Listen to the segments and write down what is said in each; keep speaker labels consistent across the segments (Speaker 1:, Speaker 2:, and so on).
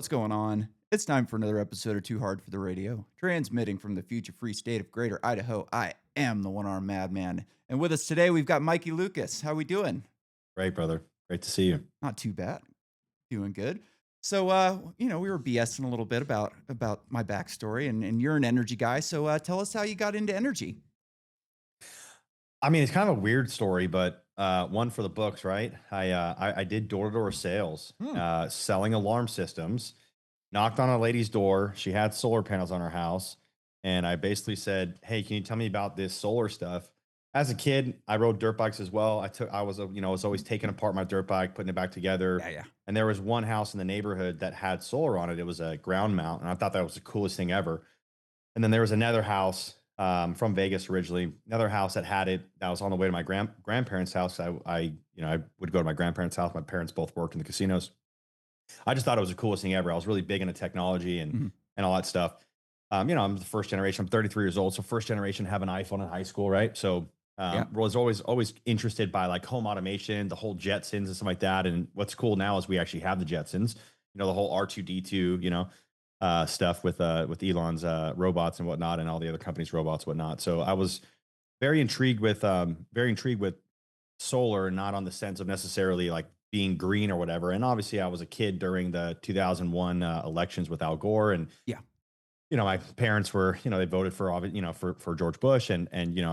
Speaker 1: What's going on? It's time for another episode of Too Hard for the Radio, transmitting from the future-free state of Greater Idaho. I am the one-armed madman, and with us today we've got Mikey Lucas. How we doing?
Speaker 2: Great, brother. Great to see you.
Speaker 1: Not too bad. Doing good. So, we were BSing a little bit about my backstory, and you're an energy guy. So, tell us how you got into energy.
Speaker 2: I mean, it's kind of a weird story, but one for the books, right? I did door-to-door sales,
Speaker 1: Hmm.
Speaker 2: selling alarm systems. Knocked on a lady's door. She had solar panels on her house, and I basically said, "Hey, can you tell me about this solar stuff?" As a kid, I rode dirt bikes as well. I was always taking apart my dirt bike, putting it back together.
Speaker 1: Yeah, yeah,
Speaker 2: And there was one house in the neighborhood that had solar on it. It was a ground mount, and I thought that was the coolest thing ever. And then there was another house from Vegas originally, another house that had it that was on the way to my grandparents' house. I would go to my grandparents' house. My parents both worked in the casinos. I just thought it was the coolest thing ever. I was really big into technology
Speaker 1: Mhm.
Speaker 2: and all that stuff. I'm the first generation. I'm 33 years old, so first generation to have an iPhone in high school, right? So
Speaker 1: Yeah,
Speaker 2: was always interested by like home automation, the whole Jetsons and stuff like that. And what's cool now is we actually have the Jetsons. The whole R2D2, stuff with Elon's robots and whatnot, and all the other companies' robots, whatnot. So I was very intrigued with solar, not on the sense of necessarily like being green or whatever. And obviously, I was a kid during the 2001 elections with Al Gore, and
Speaker 1: yeah,
Speaker 2: my parents were, they voted for, for George Bush, and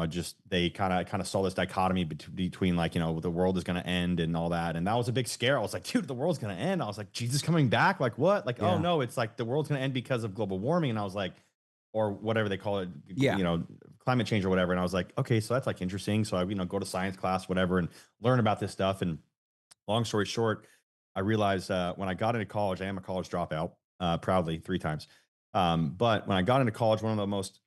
Speaker 2: just they kind of saw this dichotomy between like, the world is going to end and all that, and that was a big scare. I was like, dude, the world's going to end. I was like, Jesus coming back, like what? Like, oh
Speaker 1: yeah,
Speaker 2: no, it's like the world's going to end because of global warming, and I was like, or whatever they call it,
Speaker 1: yeah.
Speaker 2: climate change or whatever. And I was like, okay, so that's like interesting. So I, go to science class, whatever, and learn about this stuff. And long story short, I realized when I got into college, I am a college dropout, proudly 3 times. But when I got into college, one of the most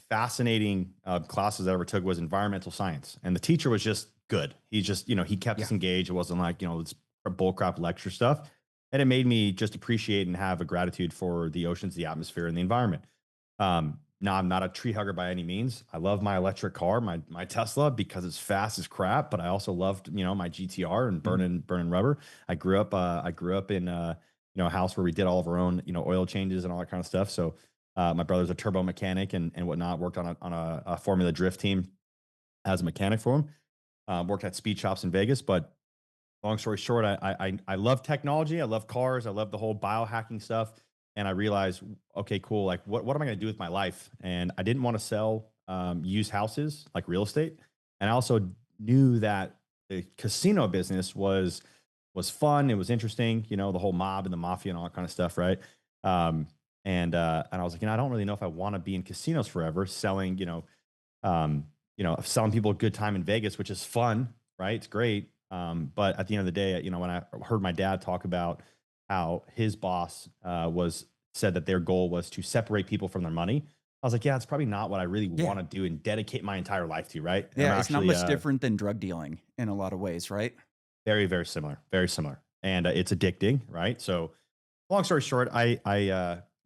Speaker 2: fascinating classes I ever took was environmental science, and the teacher was just good. He just, he kept
Speaker 1: Yeah.
Speaker 2: us engaged. It wasn't like, it's bullcrap lecture stuff, and it made me just appreciate and have a gratitude for the oceans, the atmosphere, and the environment. No, I'm not a tree hugger by any means. I love my electric car, my Tesla, because it's fast as crap. But I also loved, my GTR and
Speaker 1: Mhm.
Speaker 2: burning rubber. I grew up in a house where we did all of our own, oil changes and all that kind of stuff. So my brother's a turbo mechanic and whatnot. Worked on a Formula Drift team as a mechanic for him. Worked at speed shops in Vegas, but long story short, I love technology. I love cars. I love the whole biohacking stuff. And I realized, okay, cool. Like, what am I going to do with my life? And I didn't want to sell used houses like real estate. And I also knew that the casino business was fun. It was interesting. The whole mob and the mafia and all that kind of stuff, right? Um, and I was like, I don't really know if I want to be in casinos forever, selling, selling people a good time in Vegas, which is fun, right? It's great. But at the end of the day, when I heard my dad talk about how his boss was said that their goal was to separate people from their money, I was like, yeah, it's probably not what I really
Speaker 1: Yeah.
Speaker 2: want to do and dedicate my entire life to, right? And I'm
Speaker 1: Yeah. It's not
Speaker 2: actually
Speaker 1: much different than drug dealing in a lot of ways, right?
Speaker 2: very, very similar, very similar, and it's addicting, right? So long story short, I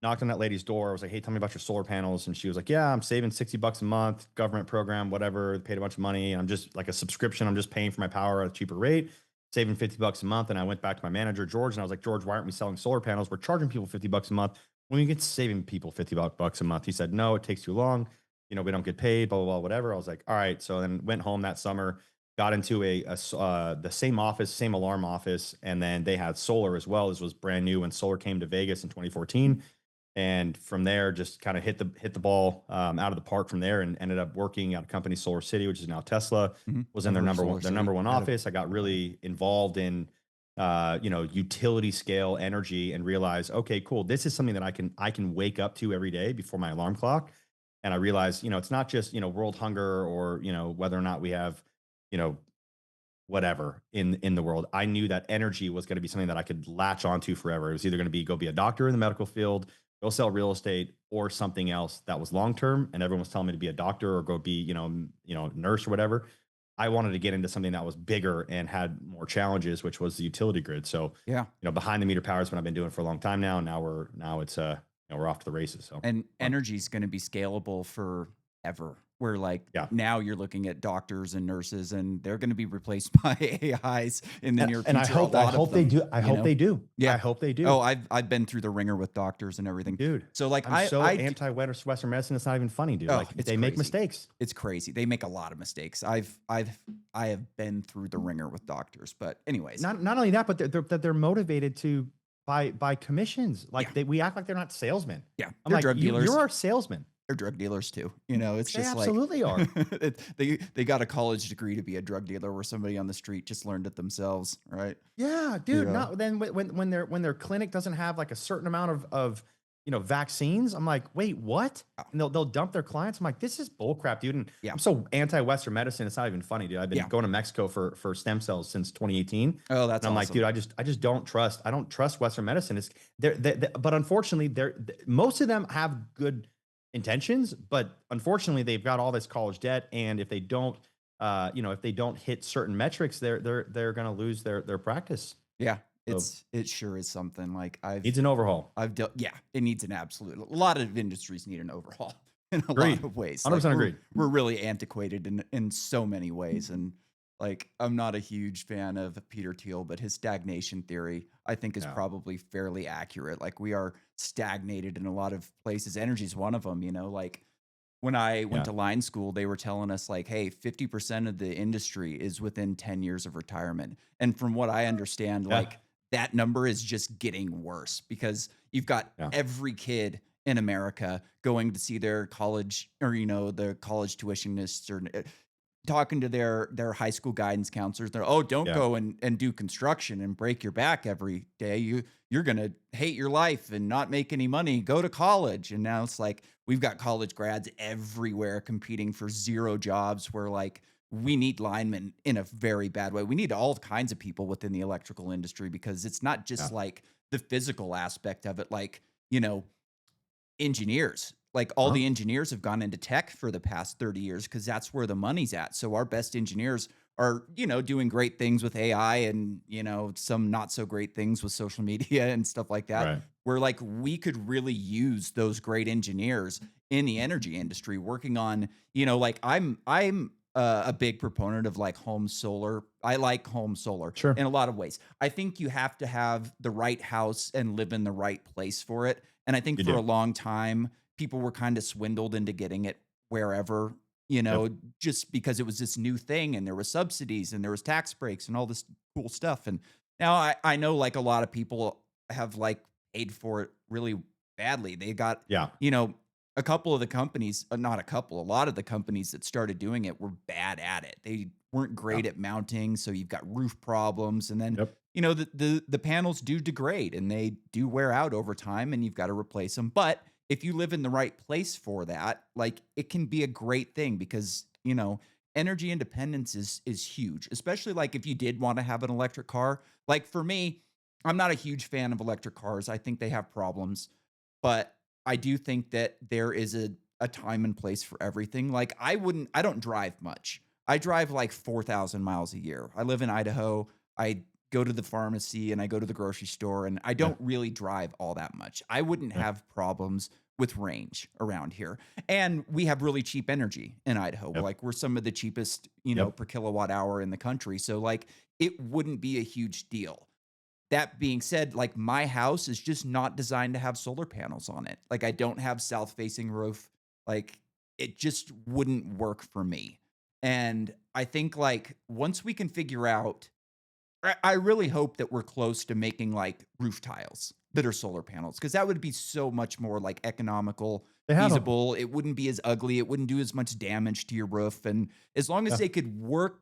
Speaker 2: knocked on that lady's door. I was like, "Hey, tell me about your solar panels." And she was like, "Yeah, I'm saving $60 a month, government program, whatever. Paid a bunch of money, and I'm just like a subscription. I'm just paying for my power at a cheaper rate, saving $50 a month." And I went back to my manager, George, and I was like, "George, why aren't we selling solar panels? We're charging people $50 a month when we get saving people $50 a month." He said, "No, it takes too long. We don't get paid, blah, blah, blah, whatever." I was like, "All right." So then went home that summer, got into the same office, same alarm office, and then they had solar as well. This was brand new when solar came to Vegas in 2014, and from there just kind of hit the ball out of the park from there, and ended up working at a company, Solar City, which is now Tesla.
Speaker 1: Mhm.
Speaker 2: Was in
Speaker 1: I've
Speaker 2: their
Speaker 1: heard of
Speaker 2: number
Speaker 1: Solar
Speaker 2: one their
Speaker 1: City.
Speaker 2: number one
Speaker 1: Out of
Speaker 2: office. I got
Speaker 1: okay.
Speaker 2: really involved in utility scale energy, and realized, okay, cool, this is something that I can wake up to every day before my alarm clock. And I realized, it's not just world hunger, or whether or not we have you know whatever in the world. I knew that energy was going to be something that I could latch onto forever. It was either going to be go be a doctor in the medical field, go sell real estate, or something else that was long term. And everyone was telling me to be a doctor or go be nurse or whatever. I wanted to get into something that was bigger and had more challenges, which was the utility grid. So
Speaker 1: Yeah.
Speaker 2: behind the meter power is what I've been doing for a long time now. And now it's we're off to the races. So
Speaker 1: And
Speaker 2: fun.
Speaker 1: energy is gonna be scalable forever. where like
Speaker 2: Yeah.
Speaker 1: now you're looking at doctors and nurses and they're going to be replaced by AIs in the near
Speaker 2: And
Speaker 1: future. A
Speaker 2: I
Speaker 1: lot of
Speaker 2: hope they
Speaker 1: them,
Speaker 2: do. I
Speaker 1: you
Speaker 2: hope
Speaker 1: know?
Speaker 2: they do.
Speaker 1: Yeah.
Speaker 2: I hope they do.
Speaker 1: Oh, I've been through the ringer with doctors and everything.
Speaker 2: Dude,
Speaker 1: So like
Speaker 2: I'm so anti Western medicine. It's not even funny, dude.
Speaker 1: oh,
Speaker 2: Like
Speaker 1: it's
Speaker 2: they make
Speaker 1: crazy.
Speaker 2: mistakes.
Speaker 1: It's crazy. They make a lot of mistakes. I have been through the ringer with doctors, but anyways,
Speaker 2: Not only that, but they're motivated to by commissions.
Speaker 1: yeah,
Speaker 2: Like we act like they're not salesmen.
Speaker 1: yeah,
Speaker 2: I'm
Speaker 1: they're
Speaker 2: like,
Speaker 1: drug
Speaker 2: you're
Speaker 1: dealers.
Speaker 2: our salesman.
Speaker 1: They're drug dealers too. It's
Speaker 2: They
Speaker 1: just like
Speaker 2: absolutely are.
Speaker 1: they got a college degree to be a drug dealer where somebody on the street just learned it themselves, right?
Speaker 2: Yeah,
Speaker 1: You
Speaker 2: dude.
Speaker 1: know.
Speaker 2: Not then when their clinic doesn't have like a certain amount of vaccines. I'm like, wait, what?
Speaker 1: Oh,
Speaker 2: And they'll dump their clients. I'm like, this is bullcrap, dude. And
Speaker 1: yeah.
Speaker 2: I'm so anti-Western medicine. It's not even funny, dude. I've been
Speaker 1: Yeah.
Speaker 2: going to Mexico for stem cells since 2018, and
Speaker 1: Oh, that's
Speaker 2: I'm like,
Speaker 1: awesome.
Speaker 2: dude, I just don't trust. I don't trust Western medicine. It's but unfortunately, most of them have good intentions, but unfortunately, they've got all this college debt, and if they don't, if they don't hit certain metrics, they're going to lose their practice.
Speaker 1: Yeah.
Speaker 2: So
Speaker 1: It sure is something like
Speaker 2: needs an overhaul.
Speaker 1: I've dealt, yeah, it needs an absolute. A lot of industries need an overhaul in a lot
Speaker 2: Agreed.
Speaker 1: of ways. Like
Speaker 2: 100% agreed.
Speaker 1: we're really antiquated in so many ways, and like I'm not a huge fan of Peter Thiel, but his stagnation theory I think is
Speaker 2: Yeah.
Speaker 1: probably fairly accurate. Like we are stagnated in a lot of places. Energy is one of them. Like when I went
Speaker 2: Yeah.
Speaker 1: to line school, they were telling us like, hey, 50% of the industry is within 10 years of retirement. And from what I understand,
Speaker 2: Yeah.
Speaker 1: like that number is just getting worse because you've got
Speaker 2: Yeah.
Speaker 1: every kid in America going to see their college or, the college tuitionists or talking to their high school guidance counselors. They're, oh, don't
Speaker 2: Yeah.
Speaker 1: go and do construction and break your back every day. You're gonna hate your life and not make any money. Go to college. And now it's like we've got college grads everywhere competing for zero jobs where like we need linemen in a very bad way. We need all kinds of people within the electrical industry because it's not
Speaker 2: Yeah.
Speaker 1: just like the physical aspect of it, like, you know, engineers. Like all
Speaker 2: Huh?
Speaker 1: the engineers have gone into tech for the past 30 years because that's where the money's at. So our best engineers are, doing great things with AI and, some not so great things with social media and stuff like that.
Speaker 2: Right.
Speaker 1: Where like we could really use those great engineers in the energy industry working on, like I'm a big proponent of like home solar. I like home solar
Speaker 2: Sure.
Speaker 1: in a lot of ways. I think you have to have the right house and live in the right place for it. And I think
Speaker 2: You
Speaker 1: for
Speaker 2: do.
Speaker 1: a long time, people were kind of swindled into getting it wherever,
Speaker 2: Yep.
Speaker 1: just because it was this new thing and there was subsidies and there was tax breaks and all this cool stuff. And now I know like a lot of people have like paid for it really badly. They got,
Speaker 2: Yeah.
Speaker 1: you know, a couple of the companies, not a couple, a lot of the companies that started doing it were bad at it. They weren't
Speaker 2: Yeah.
Speaker 1: great at mounting. So you've got roof problems. And then,
Speaker 2: Yep.
Speaker 1: the panels do degrade and they do wear out over time and you've got to replace them. But if you live in the right place for that, like it can be a great thing because, energy independence is huge, especially like if you did want to have an electric car. Like for me, I'm not a huge fan of electric cars. I think they have problems, but I do think that there is a time and place for everything. Like I don't drive much. I drive like 4,000 miles a year. I live in Idaho. I go to the pharmacy and I go to the grocery store and I
Speaker 2: Yeah.
Speaker 1: don't really drive all that much. I wouldn't
Speaker 2: Yeah.
Speaker 1: have problems with range around here. And we have really cheap energy in Idaho.
Speaker 2: Yep.
Speaker 1: We're some of the cheapest,
Speaker 2: Yep.
Speaker 1: per kilowatt hour in the country. So like it wouldn't be a huge deal. That being said, like my house is just not designed to have solar panels on it. Like I don't have south facing roof. Like it just wouldn't work for me. And I think like once we can figure out I really hope that we're close to making like roof tiles that are solar panels because that would be so much more like economical,
Speaker 2: They have them.
Speaker 1: feasible. It wouldn't be as ugly. It wouldn't do as much damage to your roof. And as long as
Speaker 2: Yeah.
Speaker 1: they could work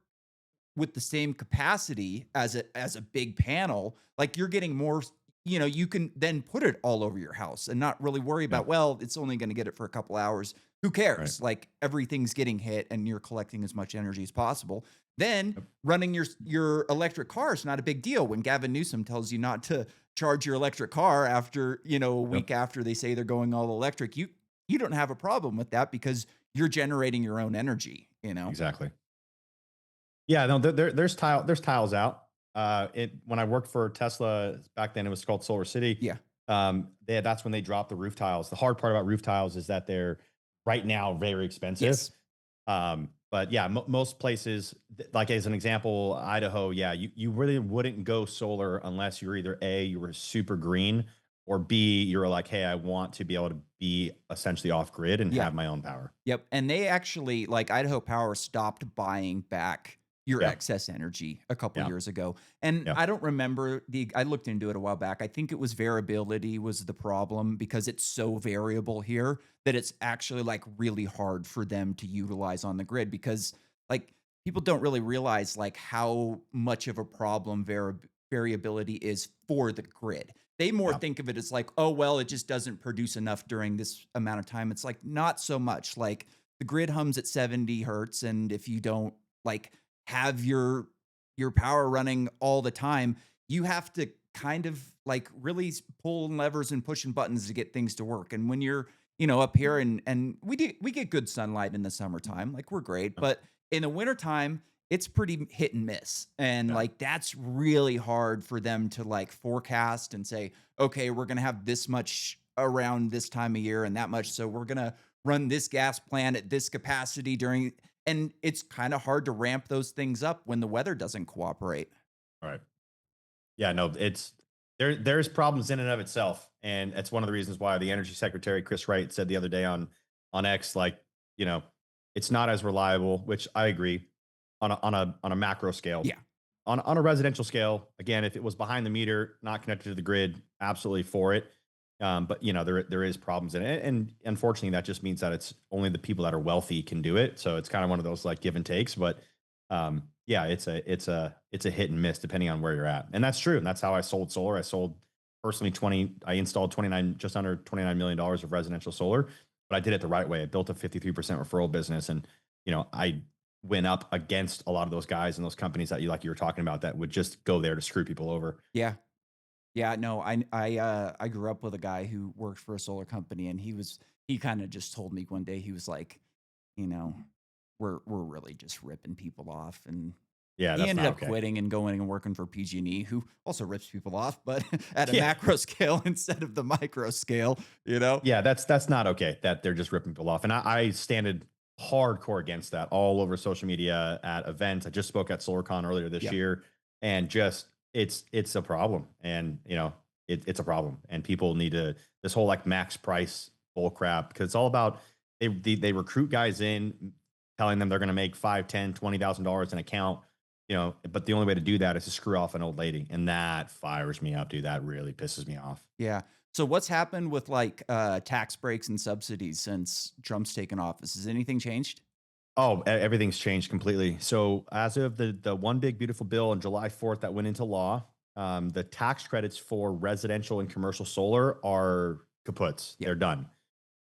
Speaker 1: with the same capacity as a big panel, like you're getting more, you can then put it all over your house and not really worry
Speaker 2: Yeah.
Speaker 1: about, well, it's only going to get it for a couple hours. Who
Speaker 2: Right.
Speaker 1: cares? Like everything's getting hit and you're collecting as much energy as possible. Then
Speaker 2: Yep.
Speaker 1: running your electric car is not a big deal. When Gavin Newsom tells you not to charge your electric car after, a
Speaker 2: Yep.
Speaker 1: week after they say they're going all electric, you don't have a problem with that because you're generating your own energy.
Speaker 2: Exactly. Yeah. No. There's tiles out. When I worked for Tesla back then, it was called Solar City.
Speaker 1: Yeah.
Speaker 2: That's when they dropped the roof tiles. The hard part about roof tiles is that they're right now very expensive.
Speaker 1: Yes.
Speaker 2: But yeah, most places, like as an example, Idaho, yeah, you really wouldn't go solar unless you're either A, you were super green, or B, you're like, hey, I want to be able to be essentially off grid and
Speaker 1: Yeah.
Speaker 2: have my own power.
Speaker 1: Yep, and they actually like, Idaho Power stopped buying back your
Speaker 2: Yeah.
Speaker 1: excess energy a couple
Speaker 2: Yeah.
Speaker 1: years ago, and
Speaker 2: Yeah.
Speaker 1: I don't remember I looked into it a while back. I think it was variability was the problem because it's so variable here that it's actually, like, really hard for them to utilize on the grid because, like, people don't really realize, like, how much of a problem variability is for the grid. They more
Speaker 2: Yeah.
Speaker 1: think of it as like, "Oh, well, it just doesn't produce enough during this amount of time." It's like, not so much. Like, the grid hums at 70 hertz, and if you don't, like, have your power running all the time, you have to kind of, like, really pulling levers and pushing buttons to get things to work, and when you're, up here and we get good sunlight in the summertime, like, we're great,
Speaker 2: Yeah.
Speaker 1: but in the wintertime, it's pretty hit and miss, and,
Speaker 2: Yeah.
Speaker 1: like, that's really hard for them to, like, forecast and say, "Okay, we're gonna have this much around this time of year and that much, so we're gonna run this gas plant at this capacity during," and it's kinda hard to ramp those things up when the weather doesn't cooperate.
Speaker 2: All right. Yeah, no, it's there's problems in and of itself. And it's one of the reasons why the energy secretary, Chris Wright, said the other day on X, like, you know, it's not as reliable, which I agree on a macro scale.
Speaker 1: Yeah.
Speaker 2: On a residential scale, again, if it was behind the meter, not connected to the grid, absolutely for it. But there is problems in it. And unfortunately, that just means that it's only the people that are wealthy can do it. So it's kind of one of those like give and takes. But yeah, it's a hit and miss depending on where you're at. And that's true. And that's how I sold solar. I sold personally I installed 29, just under $29 million of residential solar, but I did it the right way. I built a 53% referral business. And, I went up against a lot of those guys and those companies that you were talking about that would just go there to screw people over.
Speaker 1: Yeah. Yeah, no, I grew up with a guy who worked for a solar company, and he kinda just told me one day, he was like, you know, "We're really just ripping people off," and
Speaker 2: Yeah,
Speaker 1: he
Speaker 2: that's
Speaker 1: ended
Speaker 2: not
Speaker 1: up
Speaker 2: okay.
Speaker 1: quitting and going and working for PG&E, who also rips people off, but at a
Speaker 2: Yeah.
Speaker 1: macro scale instead of the micro scale, you know?
Speaker 2: Yeah, that's not okay that they're just ripping people off. And I standed hardcore against that all over social media at events. I just spoke at SolarCon earlier this
Speaker 1: Yeah.
Speaker 2: year, and just it's a problem. And it's a problem. And people need to this whole like max price bull crap because it's all about they recruit guys in telling them they're gonna make 5, 10, $20,000 an account. But the only way to do that is to screw off an old lady. And that fires me up, dude. That really pisses me off.
Speaker 1: Yeah. So what's happened with, like, tax breaks and subsidies since Trump's taken office? Has anything changed?
Speaker 2: Oh, everything's changed completely. So as of the one big beautiful bill on July 4th that went into law, the tax credits for residential and commercial solar are kaputs.
Speaker 1: Yeah.
Speaker 2: They're done.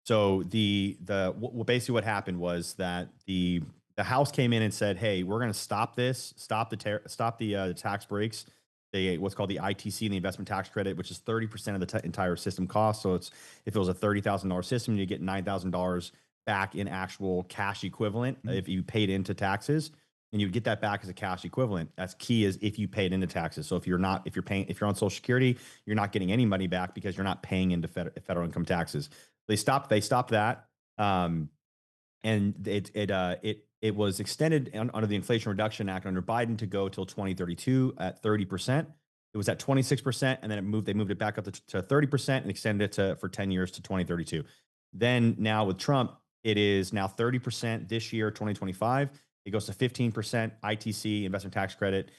Speaker 2: So basically what happened was that the House came in and said, "Hey, we're going to stop this, stop the tax breaks, the what's called the ITC, the investment tax credit, which is 30% of the entire system cost. So it's if it was a $30,000 system, you get $9,000 back in actual cash equivalent
Speaker 1: Mhm.
Speaker 2: if you paid into taxes." And you get that back as a cash equivalent. That's key is if you paid into taxes. So if you're on Social Security, you're not getting any money back because you're not paying into federal income taxes. They stopped that. And it was extended under the Inflation Reduction Act under Biden to go till 2032 at 30%. It was at 26%, and then they moved it back up to 30% and extended it for 10 years to 2032. Then now with Trump, it is now 30% this year, 2025. It goes to 15% ITC, investment tax credit,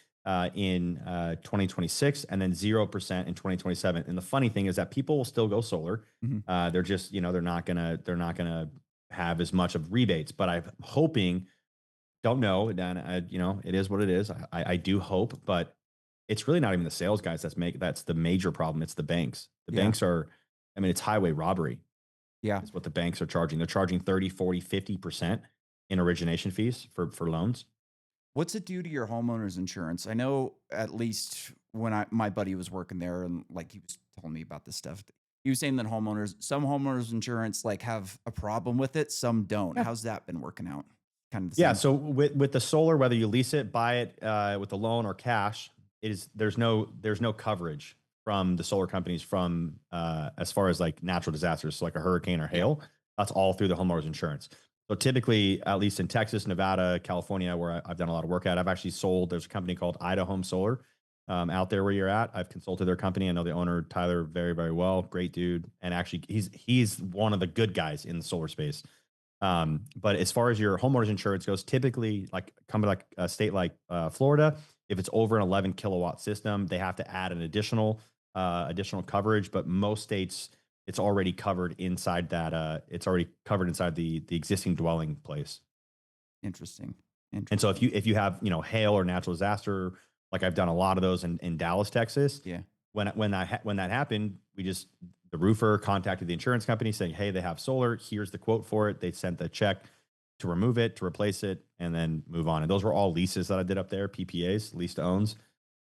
Speaker 2: in 2026, and then 0% in 2027. And the funny thing is that people will still go solar.
Speaker 1: Mhm.
Speaker 2: They're just, they're not gonna have as much of rebates. But I'm hoping, don't know, and it is what it is. I do hope, but it's really not even the sales guys that's the major problem. It's the banks. The
Speaker 1: Yeah.
Speaker 2: banks are, I mean, it's highway robbery
Speaker 1: Yeah.
Speaker 2: is what the banks are charging. They're charging 30, 40, 50% in origination fees for loans.
Speaker 1: What's it do to your homeowner's insurance? I know at least when my buddy was working there and, like, he was telling me about this stuff. He was saying that some homeowners insurance, like, have a problem with it, some don't.
Speaker 2: Yeah.
Speaker 1: How's that been working out? Kind of the
Speaker 2: Yeah.
Speaker 1: same?
Speaker 2: So with the solar, whether you lease it, buy it with a loan or cash, there's no coverage from the solar companies as far as like natural disasters, so like a hurricane or
Speaker 1: Yeah.
Speaker 2: hail. That's all through the homeowner's insurance. So typically, at least in Texas, Nevada, California, where I've done a lot of work at, I've actually sold. There's a company called Idaho Home Solar out there where you're at. I've consulted their company. I know the owner Tyler very very well, great dude, and actually he's one of the good guys in the solar space. But as far as your homeowners insurance goes, typically, like come to like a state like Florida, if it's over an 11 kilowatt system, they have to add an additional coverage. But most states, it's already covered inside that. It's already covered inside the existing dwelling place.
Speaker 1: Interesting.
Speaker 2: And so if
Speaker 1: Interesting.
Speaker 2: you have hail or natural disaster, like I've done a lot of those in Dallas, Texas.
Speaker 1: Yeah.
Speaker 2: When that happened, the roofer contacted the insurance company saying, "Hey, they have solar. Here's the quote for it." They sent the check to remove it, to replace it, and then move on. And those were all leases that I did up there, PPAs, lease to owns.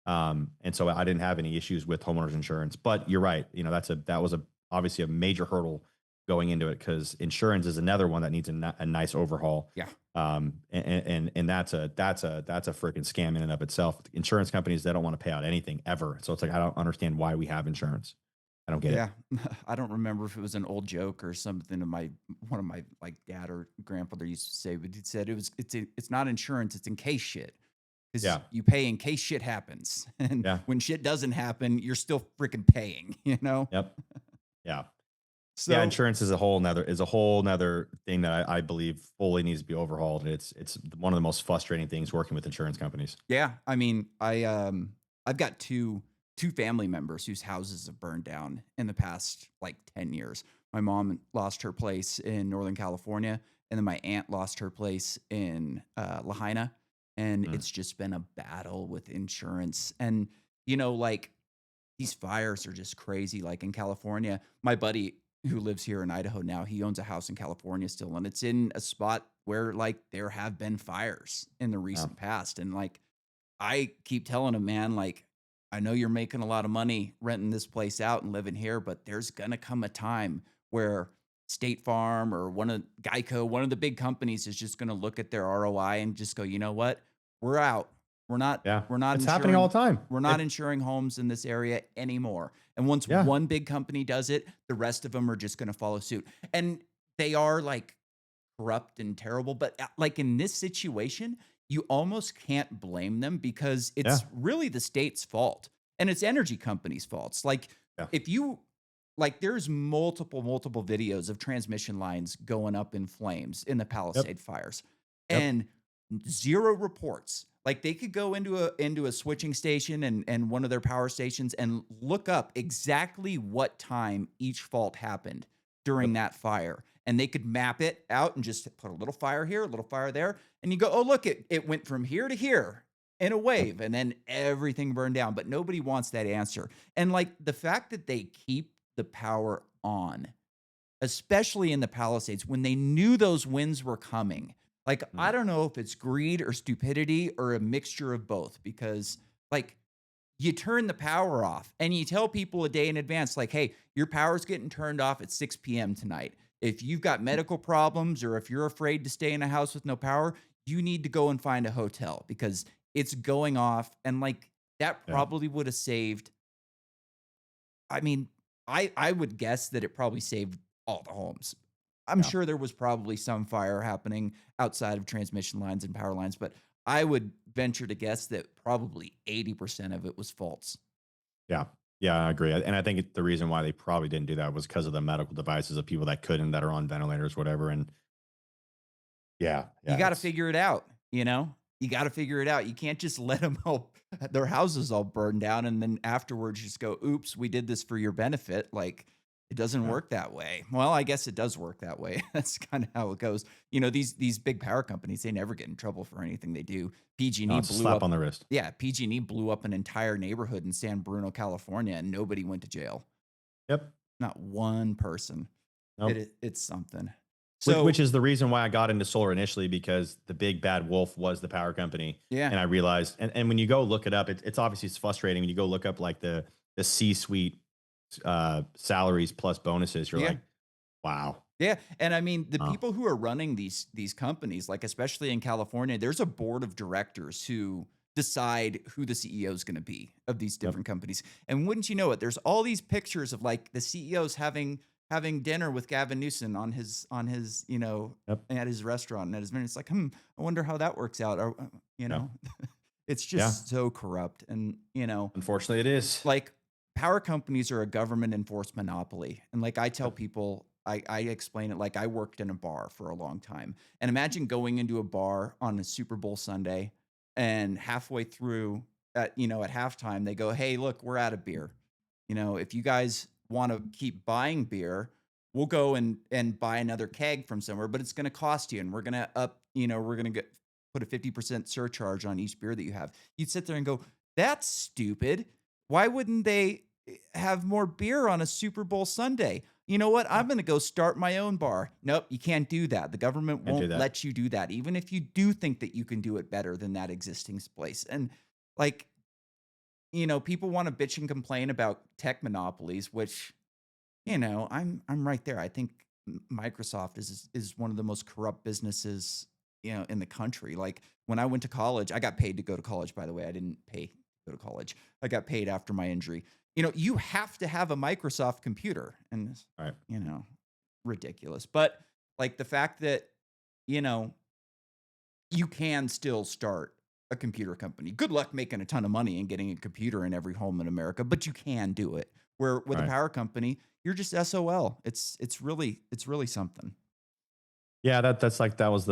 Speaker 2: And so I didn't have any issues with homeowners insurance. But you're right. That was obviously a major hurdle going into it, because insurance is another one that needs a nice overhaul.
Speaker 1: Yeah.
Speaker 2: And that's a freaking scam in and of itself. Insurance companies, they don't want to pay out anything ever. So it's like, I don't understand why we have insurance. I don't get it.
Speaker 1: Yeah. I don't remember if it was an old joke or something of my one of my like dad or grandfather used to say, but he said it's not insurance, it's in case shit. Because
Speaker 2: Yeah.
Speaker 1: you pay in case shit happens. And
Speaker 2: Yeah.
Speaker 1: when shit doesn't happen, you're still freaking paying, you know?
Speaker 2: Yep. Yeah. Yeah.
Speaker 1: So
Speaker 2: Insurance is a whole nother thing that I believe fully needs to be overhauled. It's one of the most frustrating things working with insurance companies.
Speaker 1: yeah, I mean, I've got two family members whose houses have burned down in the past like 10 years. My mom lost her place in Northern California, and then my aunt lost her place in Lahaina. And
Speaker 2: Mm.
Speaker 1: it's just been a battle with insurance. And, like these fires are just crazy. Like in California, my buddy who lives here in Idaho now, he owns a house in California still, and it's in a spot where like there have been fires in the
Speaker 2: Yeah.
Speaker 1: recent past. And like I keep telling him, man, like, I know you're making a lot of money renting this place out and living here, but there's gonna come a time where State Farm or Geico, one of the big companies is just gonna look at their ROI and just go, you know what? We're out. We're not
Speaker 2: Yeah.
Speaker 1: we're not
Speaker 2: It's happening all
Speaker 1: insuring
Speaker 2: the time.
Speaker 1: we're not insuring homes in this area anymore. And once
Speaker 2: Yeah.
Speaker 1: one big company does it, the rest of them are just gonna follow suit. And they are like corrupt and terrible. But like in this situation, you almost can't blame them because
Speaker 2: Yeah.
Speaker 1: it's really the state's fault and it's energy companies' faults. Like
Speaker 2: Yeah.
Speaker 1: if you like there's multiple videos of transmission lines going up in flames in the
Speaker 2: Yep.
Speaker 1: Palisade fires
Speaker 2: Yep.
Speaker 1: and zero reports. Like they could go into a switching station and one of their power stations and look up exactly what time each fault happened during
Speaker 2: Yep.
Speaker 1: that fire. And they could map it out and just put a little fire here, a little fire there. And you go, oh, look, it went from here to here in a
Speaker 2: Yep.
Speaker 1: wave. And then everything burned down. But nobody wants that answer. And like the fact that they keep the power on, especially in the Palisades, when they knew those winds were coming. Like, I
Speaker 2: Mm.
Speaker 1: don't know if it's greed or stupidity or a mixture of both, because like you turn the power off and you tell people a day in advance, like, hey, your power's getting turned off at 6 p.m. tonight. If you've got medical problems or if you're afraid to stay in a house with no power, you need to go and find a hotel because it's going off. And like that
Speaker 2: Yeah.
Speaker 1: probably would have saved. I mean, I would guess that it probably saved all the homes. I'm
Speaker 2: Yeah.
Speaker 1: sure there was probably some fire happening outside of transmission lines and power lines, but I would venture to guess that probably 80% of it was false.
Speaker 2: Yeah. Yeah, I agree. And I think the reason why they probably didn't do that was because of the medical devices of people that couldn't, that are on ventilators, whatever. And yeah,
Speaker 1: You
Speaker 2: yeah,
Speaker 1: gotta figure it out, you know? You gotta figure it out. You can't just let them all their houses all burn down and then afterwards just go, "Oops, we did this for your benefit." Like, it doesn't
Speaker 2: yeah,
Speaker 1: work that way. Well, I guess it does work that way. That's kinda how it goes. These big power companies, they never get in trouble for anything they do.
Speaker 2: no,
Speaker 1: PG&E
Speaker 2: it's a
Speaker 1: blew
Speaker 2: slap
Speaker 1: up
Speaker 2: on the wrist.
Speaker 1: Yeah, PG&E blew up an entire neighborhood in San Bruno, California, and nobody went to jail.
Speaker 2: Yep.
Speaker 1: Not one person.
Speaker 2: Nope.
Speaker 1: It's something.
Speaker 2: Which
Speaker 1: So,
Speaker 2: is the reason why I got into solar initially, because the big bad wolf was the power company.
Speaker 1: yeah.
Speaker 2: And I realized, and when you go look it up, it's obviously it's frustrating when you go look up like the C-suite salaries plus bonuses. You're
Speaker 1: Yeah.
Speaker 2: like, wow.
Speaker 1: Yeah, and I mean, the
Speaker 2: Wow.
Speaker 1: people who are running these companies, like especially in California, there's a board of directors who decide who the CEO is going to be of these
Speaker 2: Yep.
Speaker 1: different companies. And wouldn't you know it, there's all these pictures of like the CEOs having having dinner with Gavin Newsom on his,
Speaker 2: Yep.
Speaker 1: at his restaurant and at his menu. It's like, I wonder how that works out. Or, you
Speaker 2: Yeah.
Speaker 1: know, it's
Speaker 2: Yeah.
Speaker 1: just so corrupt. And,
Speaker 2: Unfortunately, it is.
Speaker 1: like power companies are a government enforced monopoly. And like I tell people, I explain it like I worked in a bar for a long time. And imagine going into a bar on a Super Bowl Sunday and halfway through at halftime, they go, "Hey, look, we're out of beer. If you guys want to keep buying beer, we'll go and buy another keg from somewhere, but it's going to cost you. And we're going to we're going to get put a 50% surcharge on each beer that you have." You'd sit there and go, "That's stupid. Why wouldn't they have more beer on a Super Bowl Sunday? You know what?
Speaker 2: Yeah.
Speaker 1: I'm going to go start my own bar." Nope, you can't do that. The government
Speaker 2: Can't do
Speaker 1: won't
Speaker 2: that.
Speaker 1: let you do that, even if you do think that you can do it better than that existing place. And like, people want to bitch and complain about tech monopolies, which, I'm right there. I think Microsoft is one of the most corrupt businesses, in the country. Like when I went to college, I got paid to go to college, by the way. I didn't pay to go to college. I got paid after my injury. You have to have a Microsoft computer, and
Speaker 2: All right.
Speaker 1: you know, ridiculous. But like the fact that, you know, you can still start a computer company. Good luck making a ton of money and getting a computer in every home in America, but you can do it. Where with
Speaker 2: All
Speaker 1: a
Speaker 2: right.
Speaker 1: power company, you're just SOL. It's really something.
Speaker 2: Yeah, that was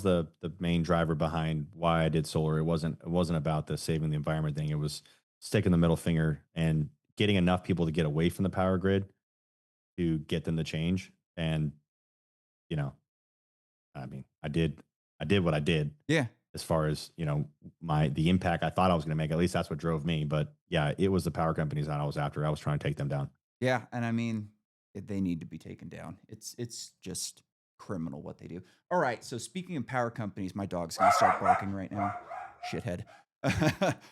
Speaker 2: the main driver behind why I did solar. It wasn't about the saving the environment thing. It was sticking the middle finger and getting enough people to get away from the power grid to get them to change. And you know, I mean, I did what I did
Speaker 1: Yeah.
Speaker 2: as far as the impact I thought I was going to make. At least that's what drove me. But yeah, it was the power companies that I was after. I was trying to take them down.
Speaker 1: Yeah, and I mean, they need to be taken down. It's just criminal what they do. All right, so speaking of power companies, my dog's gonna start barking right now. Shithead.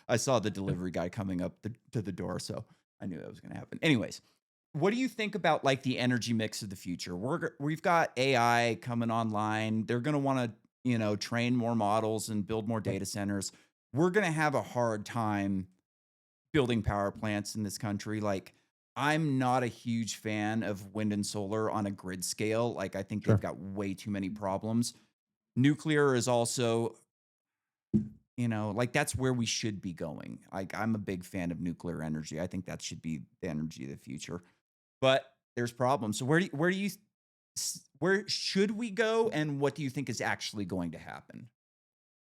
Speaker 1: I saw the
Speaker 2: Yeah.
Speaker 1: delivery guy coming up to the door, so I knew that was gonna happen. Anyways, what do you think about like the energy mix of the future? We've got AI coming online. They're gonna want to train more models and build more
Speaker 2: Yep.
Speaker 1: data centers. We're gonna have a hard time building power plants in this country. Like, I'm not a huge fan of wind and solar on a grid scale. Like, I think they've
Speaker 2: Sure.
Speaker 1: got way too many problems. Nuclear is also, like that's where we should be going. Like, I'm a big fan of nuclear energy. I think that should be the energy of the future. But there's problems. So where should we go, and what do you think is actually going to happen?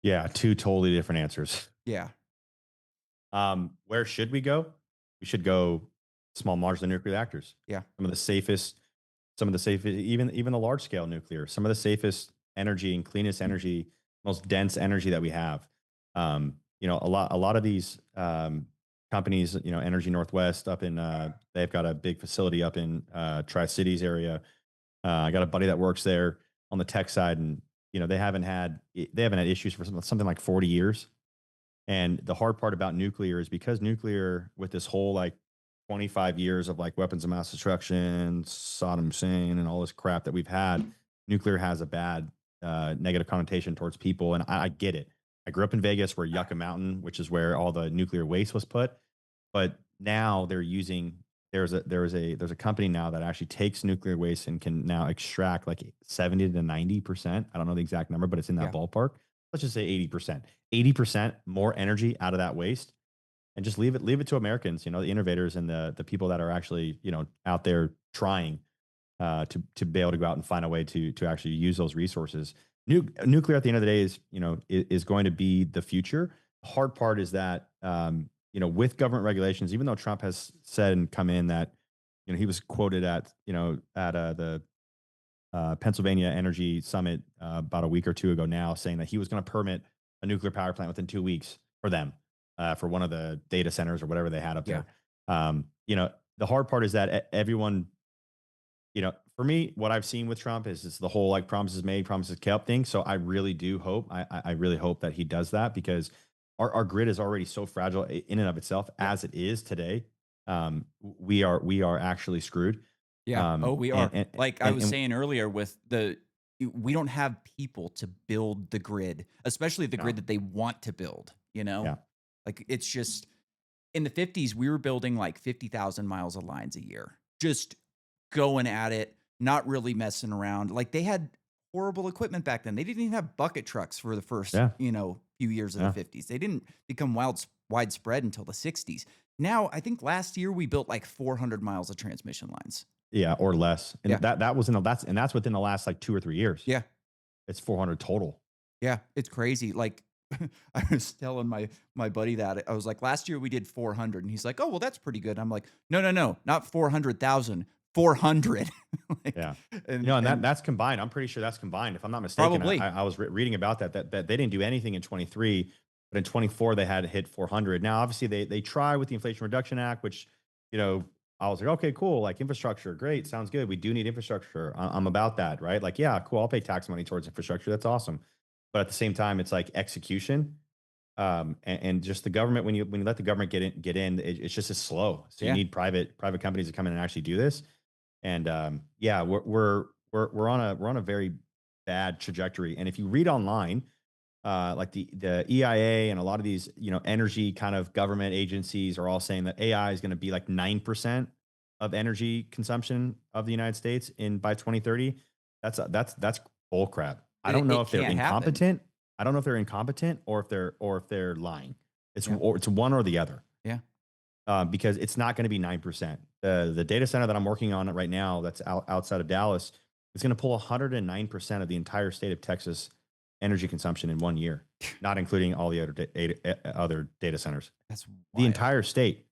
Speaker 2: Yeah, two totally different answers.
Speaker 1: Yeah,
Speaker 2: Where should we go? We should go small modular nuclear reactors.
Speaker 1: yeah,
Speaker 2: Some of the safest, some of the safest, even the large scale nuclear. Some of the safest energy and cleanest energy, most dense energy that we have. A lot of these companies, Energy Northwest up in, they've got a big facility up in Tri Cities area. I got a buddy that works there on the tech side, and they haven't had issues for something like 40 years. And the hard part about nuclear is because nuclear, with this whole like 25 years of like weapons of mass destruction, Saddam Hussein, and all this crap that we've had, nuclear has a bad negative connotation towards people. And I get it. I grew up in Vegas where Yucca Mountain, which is where all the nuclear waste was put. But now they're using there's a company now that actually takes nuclear waste and can now extract like 70 to 90%. I don't know the exact number, but it's in that
Speaker 1: yeah,
Speaker 2: ballpark. Let's just say 80%. 80% more energy out of that waste, and just leave it to Americans, the innovators and the people that are actually, out there trying to be able to go out and find a way to actually use those resources. Nuclear at the end of the day is going to be the future. The hard part is that with government regulations, even though Trump has said and come in that he was quoted at the Pennsylvania Energy Summit about a week or two ago now, saying that he was going to permit a nuclear power plant within 2 weeks for them, for one of the data centers or whatever they had up
Speaker 1: yeah,
Speaker 2: there. The hard part is that everyone, for me, what I've seen with Trump is the whole like promises made, promises kept thing. So I really do hope, I really hope that he does that, because our grid is already so fragile in and of itself
Speaker 1: yeah.
Speaker 2: as it is today. We are
Speaker 1: Yeah.
Speaker 2: actually screwed.
Speaker 1: Yeah. Oh,
Speaker 2: Um,
Speaker 1: we
Speaker 2: and
Speaker 1: are.
Speaker 2: and
Speaker 1: Like I
Speaker 2: and,
Speaker 1: was
Speaker 2: and
Speaker 1: saying earlier with we don't have people to build the grid, especially the grid
Speaker 2: no,
Speaker 1: that they want to build, you know?
Speaker 2: yeah,
Speaker 1: Like it's just in the 50s we were building like 50,000 miles of lines a year. Just going at it, not really messing around. Like they had horrible equipment back then. They didn't even have bucket trucks for the first,
Speaker 2: Yeah.
Speaker 1: few years of the
Speaker 2: Yeah.
Speaker 1: 50s. They didn't become widespread until the 60s. Now, I think last year we built like 400 miles of transmission lines.
Speaker 2: Yeah. Or less. And
Speaker 1: Yeah.
Speaker 2: that was in the, that's within the last like 2 or 3 years.
Speaker 1: Yeah.
Speaker 2: It's 400 total.
Speaker 1: Yeah, it's crazy. Like I was telling my buddy that I was like, last year we did 400, and he's like, oh well, that's pretty good. I'm like, no, no, no, not 400,000, 400. Like,
Speaker 2: Yeah. And
Speaker 1: and
Speaker 2: that's combined. I'm pretty sure that's combined. If I'm not mistaken,
Speaker 1: probably,
Speaker 2: I was reading about that they didn't do anything in 23, but in 24 they had to hit 400. Now, obviously, they try with the Inflation Reduction Act, which you know I was like, okay, cool, like infrastructure, great, sounds good. We do need infrastructure. I'm about that, right? Like, yeah, cool. I'll pay tax money towards infrastructure. That's awesome. But at the same time, it's like execution, and just the government. When you let the government get in, it's just as slow. So you
Speaker 1: yeah,
Speaker 2: need private companies to come in and actually do this. And yeah, we're on a very bad trajectory. And if you read online, like the EIA and a lot of these energy kind of government agencies are all saying that AI is going to be like 9% of energy consumption of the United States in by 2030. That's bull crap. I don't know
Speaker 1: it
Speaker 2: if they're
Speaker 1: can't happen.
Speaker 2: incompetent. I don't know if they're incompetent or if they're lying.
Speaker 1: Yeah,
Speaker 2: It's one or the other,
Speaker 1: yeah,
Speaker 2: because it's not going to be 9%. The data center that I'm working on right now, that's outside of Dallas, is going to pull 109% of the entire state of Texas energy consumption in 1 year, not including all the other data centers.
Speaker 1: that's
Speaker 2: The
Speaker 1: wild.
Speaker 2: entire state,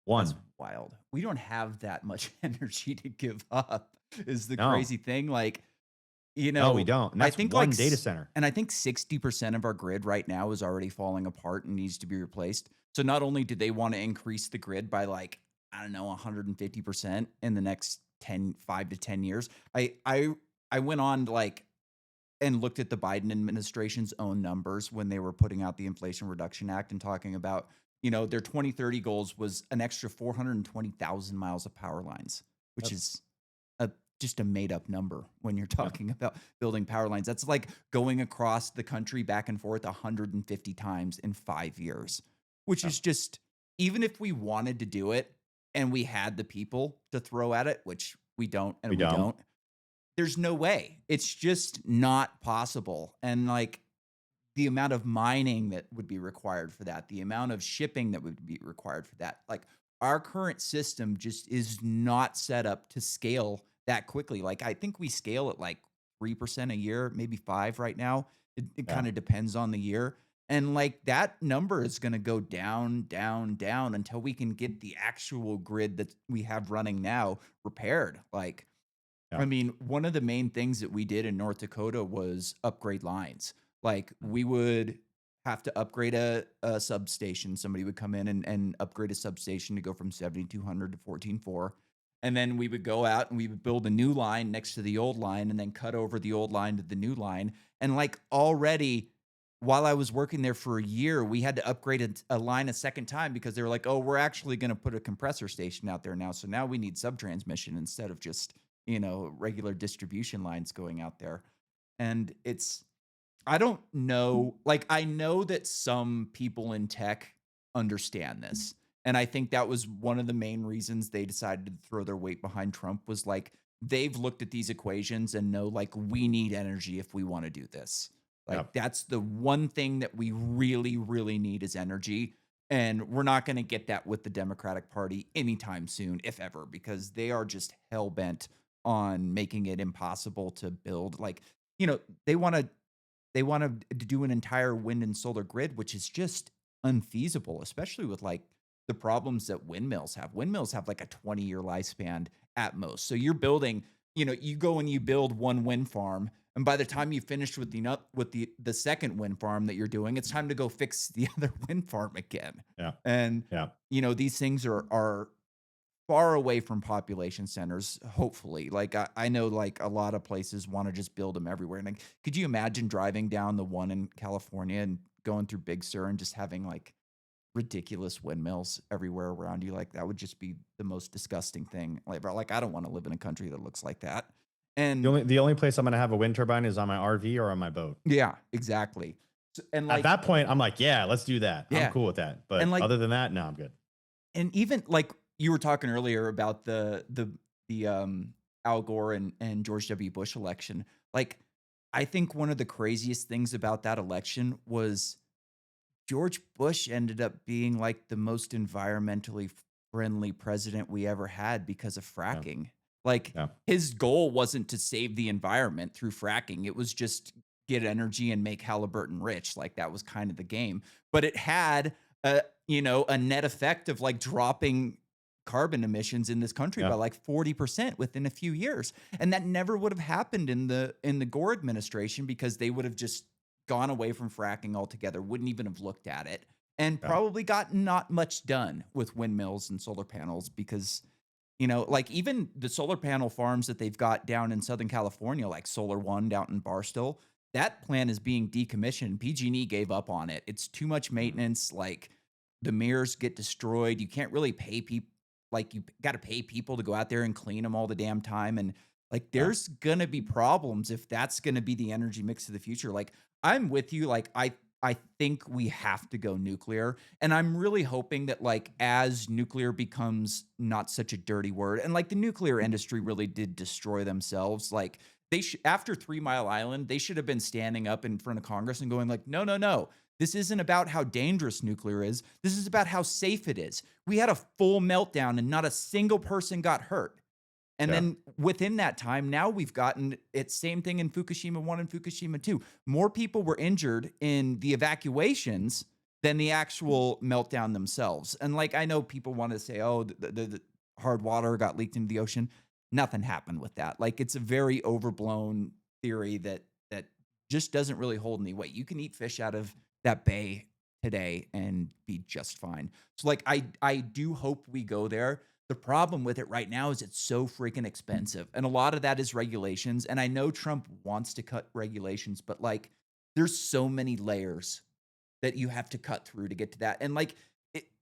Speaker 1: That's
Speaker 2: one.
Speaker 1: wild. We don't have that much energy to give up. Is the
Speaker 2: No,
Speaker 1: crazy thing. Like,
Speaker 2: no, we don't. And
Speaker 1: I
Speaker 2: that's
Speaker 1: think like
Speaker 2: one data center.
Speaker 1: and I think 60% of our grid right now is already falling apart and needs to be replaced. So not only do they want to increase the grid by like, I don't know, 150% in the next 5 to 10 years. I went on like and looked at the Biden administration's own numbers when they were putting out the Inflation Reduction Act and talking about, their 2030 goals was an extra 420,000 miles of power lines, which
Speaker 2: Yep.
Speaker 1: is a just a made up number when you're
Speaker 2: Yep.
Speaker 1: talking about building power lines. That's like going across the country back and forth 150 times in 5 years, which
Speaker 2: Yep.
Speaker 1: is just, even if we wanted to do it and we had the people to throw at it, which we don't
Speaker 2: We
Speaker 1: and we
Speaker 2: don't.
Speaker 1: don't, there's no way. It's just not possible. And like the amount of mining that would be required for that, the amount of shipping that would be required for that. Like our current system just is not set up to scale that quickly. Like I think we scale at like 3% a year, maybe 5 right now. It
Speaker 2: Yeah.
Speaker 1: kind of depends on the year. And like that number is going to go down, down, down until we can get the actual grid that we have running now repaired. Like
Speaker 2: Yeah.
Speaker 1: I mean, one of the main things that we did in North Dakota was upgrade lines. Like
Speaker 2: Mm.
Speaker 1: we would have to upgrade a substation. Somebody would come in and upgrade a substation to go from 7,200 to 14.4. And then we would go out and we would build a new line next to the old line and then cut over the old line to the new line. And like already, while I was working there for a year, we had to upgrade a line a second time because they were like, oh, we're actually going to put a compressor station out there now. So now we need sub transmission instead of just regular distribution lines going out there. And I don't know, like, I know that some people in tech understand this. And I think that was one of the main reasons they decided to throw their weight behind Trump was like, they've looked at these equations and know, like, we need energy if we want to do this. Like,
Speaker 2: Yep.
Speaker 1: that's the one thing that we really, really need is energy. And we're not going to get that with the Democratic Party anytime soon, if ever, because they are just hell bent on making it impossible to build. Like, you know, they want to they want to do an entire wind and solar grid, which is just unfeasible, especially with like the problems that windmills have. Windmills have like a 20-year lifespan at most. So you're building, you go and you build one wind farm, and by the time you finish with the second wind farm that you're doing, it's time to go fix the other wind farm again.
Speaker 2: Yeah.
Speaker 1: And
Speaker 2: Yeah.
Speaker 1: these things are far away from population centers, hopefully. Like I know like a lot of places want to just build them everywhere. And like, could you imagine driving down the one in California and going through Big Sur and just having like ridiculous windmills everywhere around you? Like that would just be the most disgusting thing. Like, bro, like I don't want to live in a country that looks like that.
Speaker 2: The
Speaker 1: And
Speaker 2: only the only place I'm gonna have a wind turbine is on my RV or on my boat.
Speaker 1: yeah, exactly. And
Speaker 2: At
Speaker 1: like,
Speaker 2: that point, I'm like, yeah, let's do that. I'm
Speaker 1: yeah.
Speaker 2: cool with that.
Speaker 1: And
Speaker 2: But
Speaker 1: like
Speaker 2: other than that, no, I'm good.
Speaker 1: And even like you were talking earlier about the the Al Gore and George W. Bush election. Like, I think one of the craziest things about that election was George Bush ended up being like the most environmentally friendly president we ever had because of
Speaker 2: Yeah.
Speaker 1: fracking. Like,
Speaker 2: Yeah.
Speaker 1: his goal wasn't to save the environment through fracking. It was just get energy and make Halliburton rich. Like, that was kind of the game. But it had a net effect of like dropping carbon emissions in this country by
Speaker 2: Yeah.
Speaker 1: like 40% within a few years. And that never would have happened in the Gore administration because they would have just gone away from fracking altogether, wouldn't even have looked at it, and
Speaker 2: Yeah.
Speaker 1: probably got not much done with windmills and solar panels because, like even the solar panel farms that they've got down in Southern California, like Solar One down in Barstow, that plant is being decommissioned. PG&E gave up on it. It's too much
Speaker 2: Mm.
Speaker 1: maintenance. Like the mirrors get destroyed. You can't really pay people. Like you got to pay people to go out there and clean them all the damn time. And like
Speaker 2: Yeah.
Speaker 1: there's gonna be problems if that's gonna be the energy mix of the future. Like I'm with you. Like I think we have to go nuclear. And I'm really hoping that like as nuclear becomes not such a dirty word, and like the nuclear industry really did destroy themselves. Like after 3 Mile Island, they should have been standing up in front of Congress and going like, no, no, no. This isn't about how dangerous nuclear is. This is about how safe it is. We had a full meltdown and not a single person got hurt. And
Speaker 2: Yeah.
Speaker 1: then within that time, now we've gotten it same thing in Fukushima 1 and Fukushima 2. More people were injured in the evacuations than the actual meltdown themselves. And like I know people want to say, oh, the hard water got leaked into the ocean. Nothing happened with that. Like it's a very overblown theory that just doesn't really hold any weight. You can eat fish out of that bay today and be just fine. So like I do hope we go there. The problem with it right now is it's so freaking expensive. And a lot of that is regulations. And I know Trump wants to cut regulations, but like there's so many layers that you have to cut through to get to that. And like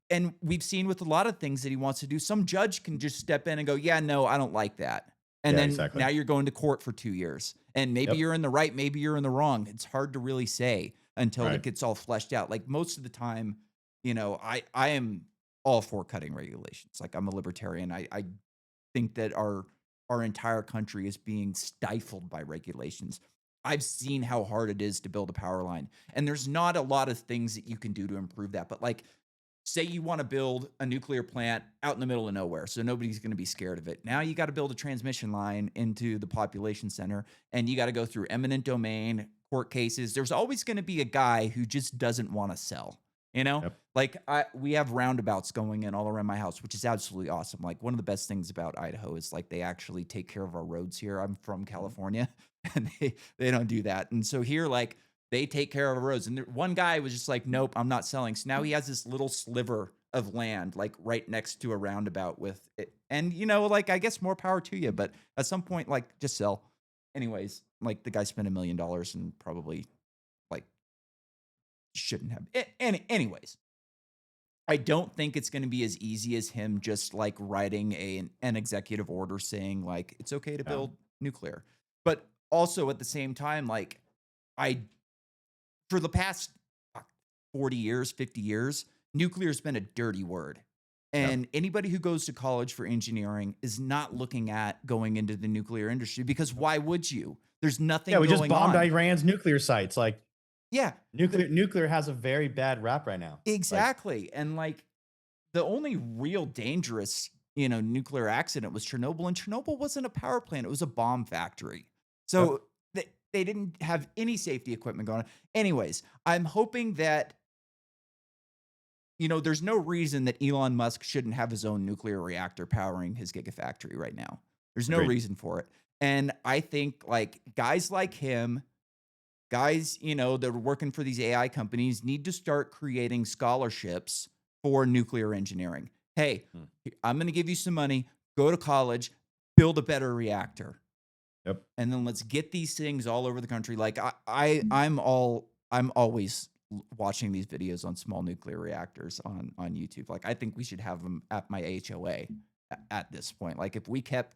Speaker 1: and we've seen with a lot of things that he wants to do, some judge can just step in and go, "Yeah, no, I don't like that." And
Speaker 2: Yeah.
Speaker 1: then
Speaker 2: Exactly.
Speaker 1: now you're going to court for 2 years. And maybe
Speaker 2: Yep.
Speaker 1: you're in the right, maybe you're in the wrong. It's hard to really say until it
Speaker 2: Right.
Speaker 1: gets all fleshed out. Like most of the time, I am all for cutting regulations. Like I'm a libertarian. I think that our entire country is being stifled by regulations. I've seen how hard it is to build a power line, and there's not a lot of things that you can do to improve that. But like, say you want to build a nuclear plant out in the middle of nowhere, so nobody's going to be scared of it. Now you got to build a transmission line into the population center, and you got to go through eminent domain, court cases. There's always going to be a guy who just doesn't want to sell. You know,
Speaker 2: Yep.
Speaker 1: like we have roundabouts going in all around my house, which is absolutely awesome. Like one of the best things about Idaho is like they actually take care of our roads here. I'm from
Speaker 2: Mhm.
Speaker 1: California, and they don't do that. And so here, like they take care of our roads. And one guy was just like, "Nope, I'm not selling." So now he has this little sliver of land, like right next to a roundabout with it. And like I guess more power to you, but at some point, like just sell. Anyways, like the guy spent $1 million and probably like shouldn't have. Anyways, I don't think it's gonna be as easy as him just, like, writing an executive order saying, like, "It's okay to
Speaker 2: Yeah.
Speaker 1: build nuclear." But also at the same time, like, I for the past, uh, 40 years, 50 years, nuclear's been a dirty word,
Speaker 2: Yeah.
Speaker 1: and anybody who goes to college for engineering is not looking at going into the nuclear industry because why would you? There's
Speaker 2: Yeah.
Speaker 1: nothing
Speaker 2: We just
Speaker 1: going
Speaker 2: bombed
Speaker 1: on.
Speaker 2: Iran's nuclear sites. Like
Speaker 1: Yeah,
Speaker 2: nuclear has a very bad rap right now. Like,
Speaker 1: exactly, and, like, the only real dangerous, nuclear accident was Chernobyl, and Chernobyl wasn't a power plant, it was a bomb factory.
Speaker 2: yep.
Speaker 1: So, they didn't have any safety equipment going on. Anyways, I'm hoping that, there's no reason that Elon Musk shouldn't have his own nuclear reactor powering his gigafactory right now. There's no
Speaker 2: Agreed.
Speaker 1: reason for it. And I think, like, guys like him, guys, that are working for these AI companies need to start creating scholarships for nuclear engineering. Hey,
Speaker 2: Mm.
Speaker 1: I'm going to give you some money, go to college, build a better reactor,
Speaker 2: Yep.
Speaker 1: and then let's get these things all over the country. Like I'm always watching these videos on small nuclear reactors on YouTube. Like I think we should have them at my HOA at this point. Like if we kept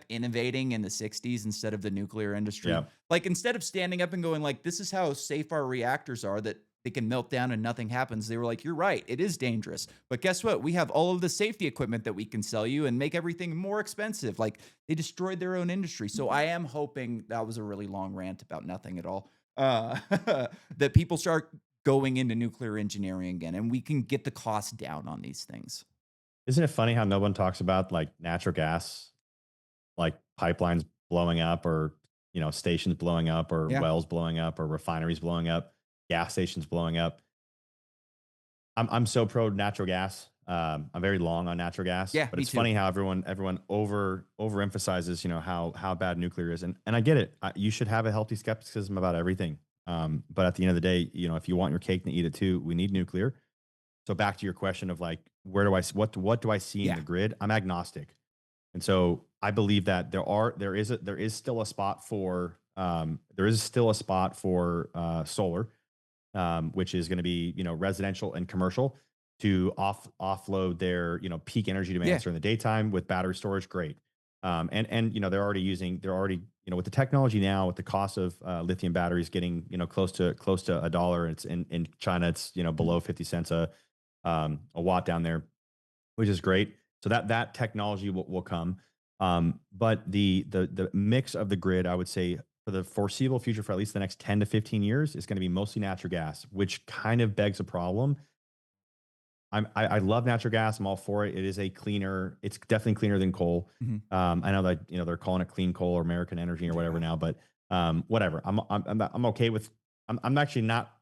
Speaker 1: innovating in the 60s instead of the nuclear industry,
Speaker 2: Yeah.
Speaker 1: like instead of standing up and going like this is how safe our reactors are that they can melt down and nothing happens. They were like, "You're right, it is dangerous. But guess what? We have all of the safety equipment that we can sell you and make everything more expensive." Like they destroyed their own industry. So I am hoping that was a really long rant about nothing at all. Uh, that people start going into nuclear engineering again and we can get the cost down on these things.
Speaker 2: Isn't it funny how no one talks about like natural gas, like pipelines blowing up or, stations blowing up or
Speaker 1: Yeah.
Speaker 2: wells blowing up or refineries blowing up, gas stations blowing up? I'm so pro natural gas. I'm very long on natural gas,
Speaker 1: Yeah,
Speaker 2: but
Speaker 1: me
Speaker 2: it's
Speaker 1: too.
Speaker 2: funny how everyone overemphasizes, how bad nuclear is, and I get it. You should have a healthy skepticism about everything. But at the end of the day, if you want your cake and eat it too, we need nuclear. So back to your question of like, where do I what do I see in
Speaker 1: Yeah.
Speaker 2: the grid? I'm agnostic, and so I believe that there is still a spot for solar, which is going to be residential and commercial to offload their peak energy demands
Speaker 1: Yeah.
Speaker 2: during the daytime with battery storage. Great, and they're already with the technology now with the cost of lithium batteries getting close to a dollar. It's in China, it's
Speaker 1: Mhm.
Speaker 2: below 50 cents a watt down there, which is great. So that technology will come. But the mix of the grid, I would say, for the foreseeable future, for at least the next 10 to 15 years, is going to be mostly natural gas, which kind of begs a problem. I love natural gas. I'm all for it. It is a cleaner. It's definitely cleaner than coal.
Speaker 1: Mhm.
Speaker 2: I know that they're calling it clean coal or American energy or whatever
Speaker 1: Yeah.
Speaker 2: now, but whatever. I'm okay with. I'm actually not.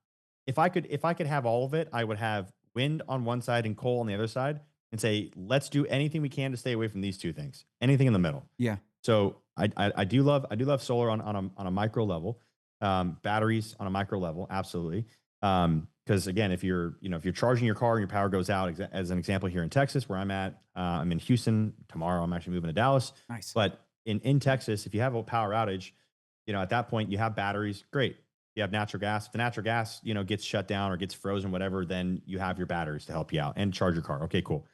Speaker 2: If I could have all of it, I would have wind on one side and coal on the other side, and say let's do anything we can to stay away from these two things. Anything in the middle.
Speaker 1: Yeah.
Speaker 2: So I do love solar on a micro level, batteries on a micro level, absolutely. Because again, if you're charging your car and your power goes out, as an example here in Texas, where I'm at, I'm in Houston tomorrow. I'm actually moving to Dallas,
Speaker 1: Nice.
Speaker 2: but in Texas, if you have a power outage, at that point you have batteries. Great, you have natural gas. If the natural gas gets shut down or gets frozen, whatever, then you have your batteries to help you out and charge your car. Okay, cool.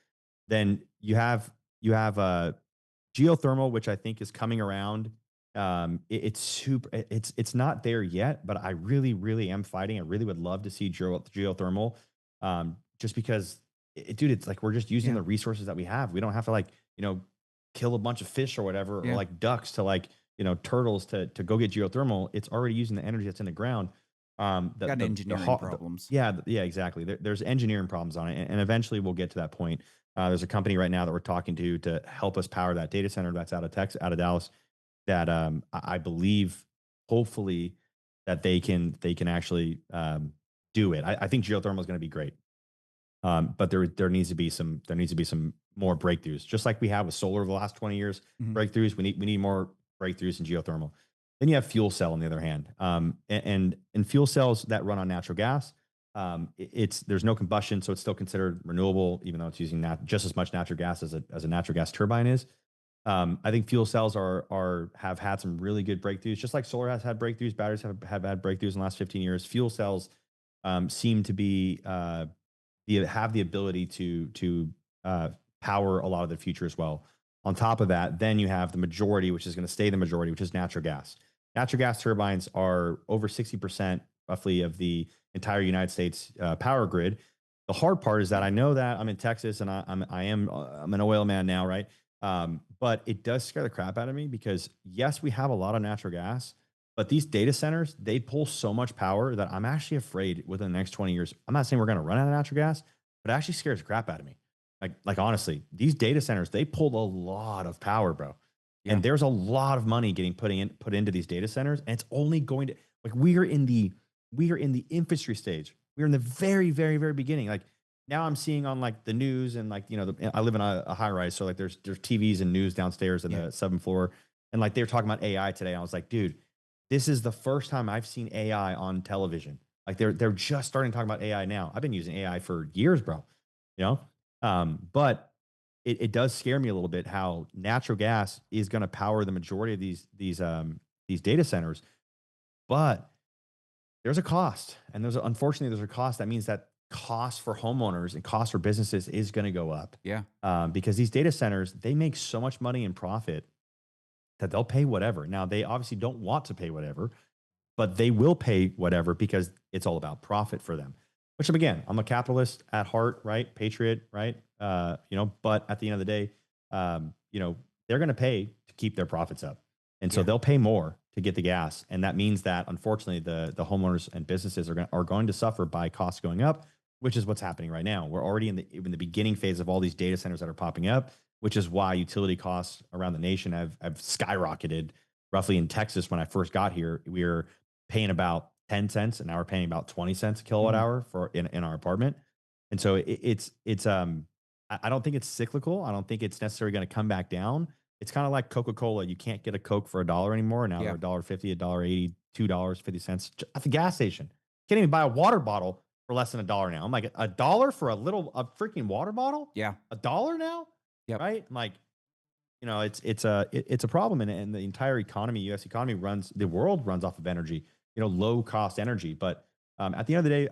Speaker 2: Then you have geothermal, which I think is coming around. It's super. It's not there yet, but I really, really am fighting. I really would love to see geothermal, just because, dude, it's like we're just using
Speaker 1: Yeah.
Speaker 2: the resources that we have. We don't have to like kill a bunch of fish or whatever, or
Speaker 1: Yeah.
Speaker 2: like ducks to like turtles to go get geothermal. It's already using the energy that's in the ground.
Speaker 1: Got
Speaker 2: The
Speaker 1: engineering problems.
Speaker 2: yeah, yeah, exactly. There's engineering problems on it, and eventually we'll get to that point. There's a company right now that we're talking to help us power that data center that's out of Dallas. That I believe, hopefully, that they can actually do it. I think geothermal is going to be great, but there needs to be some more breakthroughs, just like we have with solar over the last 20 years.
Speaker 1: Mhm.
Speaker 2: Breakthroughs. We need more breakthroughs in geothermal. Then you have fuel cell on the other hand, and fuel cells that run on natural gas. There's no combustion, so it's still considered renewable, even though it's using just as much natural gas as a natural gas turbine is. I think fuel cells have had some really good breakthroughs, just like solar has had breakthroughs. Batteries have had breakthroughs in the last 15 years. Fuel cells seem to have the ability to uh, power a lot of the future as well. On top of that, then you have the majority, which is going to stay the majority, which is natural gas. Natural gas turbines are over 60% roughly of the entire United States power grid. The hard part is that I know that I'm in Texas and I'm an oil man now, right? But it does scare the crap out of me because yes, we have a lot of natural gas, but these data centers, they pull so much power that I'm actually afraid within the next 20 years. I'm not saying we're going to run out of natural gas, but it actually scares the crap out of me. Like honestly, these data centers, they pull a lot of power, bro.
Speaker 1: Yeah.
Speaker 2: And there's a lot of money getting put into these data centers, and it's only going to like we are in the infancy stage. We're in the very, very, very beginning. Like now I'm seeing on like the news and like, I live in a high rise. So like there's TVs and news downstairs in
Speaker 1: Yeah.
Speaker 2: the seventh floor. And like they were talking about AI today. I was like, dude, this is the first time I've seen AI on television. Like they're just starting to talk about AI now. I've been using AI for years, bro. You know? But it does scare me a little bit how natural gas is going to power the majority of these data centers. But there's a cost, and unfortunately there's a cost. That means that cost for homeowners and cost for businesses is going to go up,
Speaker 1: Yeah.
Speaker 2: because these data centers, they make so much money in profit that they'll pay whatever. Now they obviously don't want to pay whatever, but they will pay whatever because it's all about profit for them. Which again, I'm a capitalist at heart, right? Patriot, right? But at the end of the day, they're going to pay to keep their profits up, and so
Speaker 1: Yeah.
Speaker 2: they'll pay more to get the gas, and that means that unfortunately the homeowners and businesses are going to suffer by costs going up, which is what's happening right now. We're already in the beginning phase of all these data centers that are popping up, which is why utility costs around the nation have skyrocketed. Roughly in Texas, when I first got here, we were paying about 10 cents, and now we're paying about 20 cents a kilowatt
Speaker 1: Mhm.
Speaker 2: hour for in our apartment. And so I don't think it's cyclical. I don't think it's necessarily going to come back down. It's kind of like Coca-Cola. You can't get a Coke for $1 anymore. Now they're
Speaker 1: Yeah.
Speaker 2: $1.50, $1.80, $2.50 at the gas station. Can't even buy a water bottle for less than $1 now. I'm like, $1 for a freaking water bottle?
Speaker 1: Yeah.
Speaker 2: $1 now?
Speaker 1: Yep.
Speaker 2: Right? I'm like, it's a problem, and the entire economy, U.S. economy the world runs off of energy, low cost energy. But at the end of the day,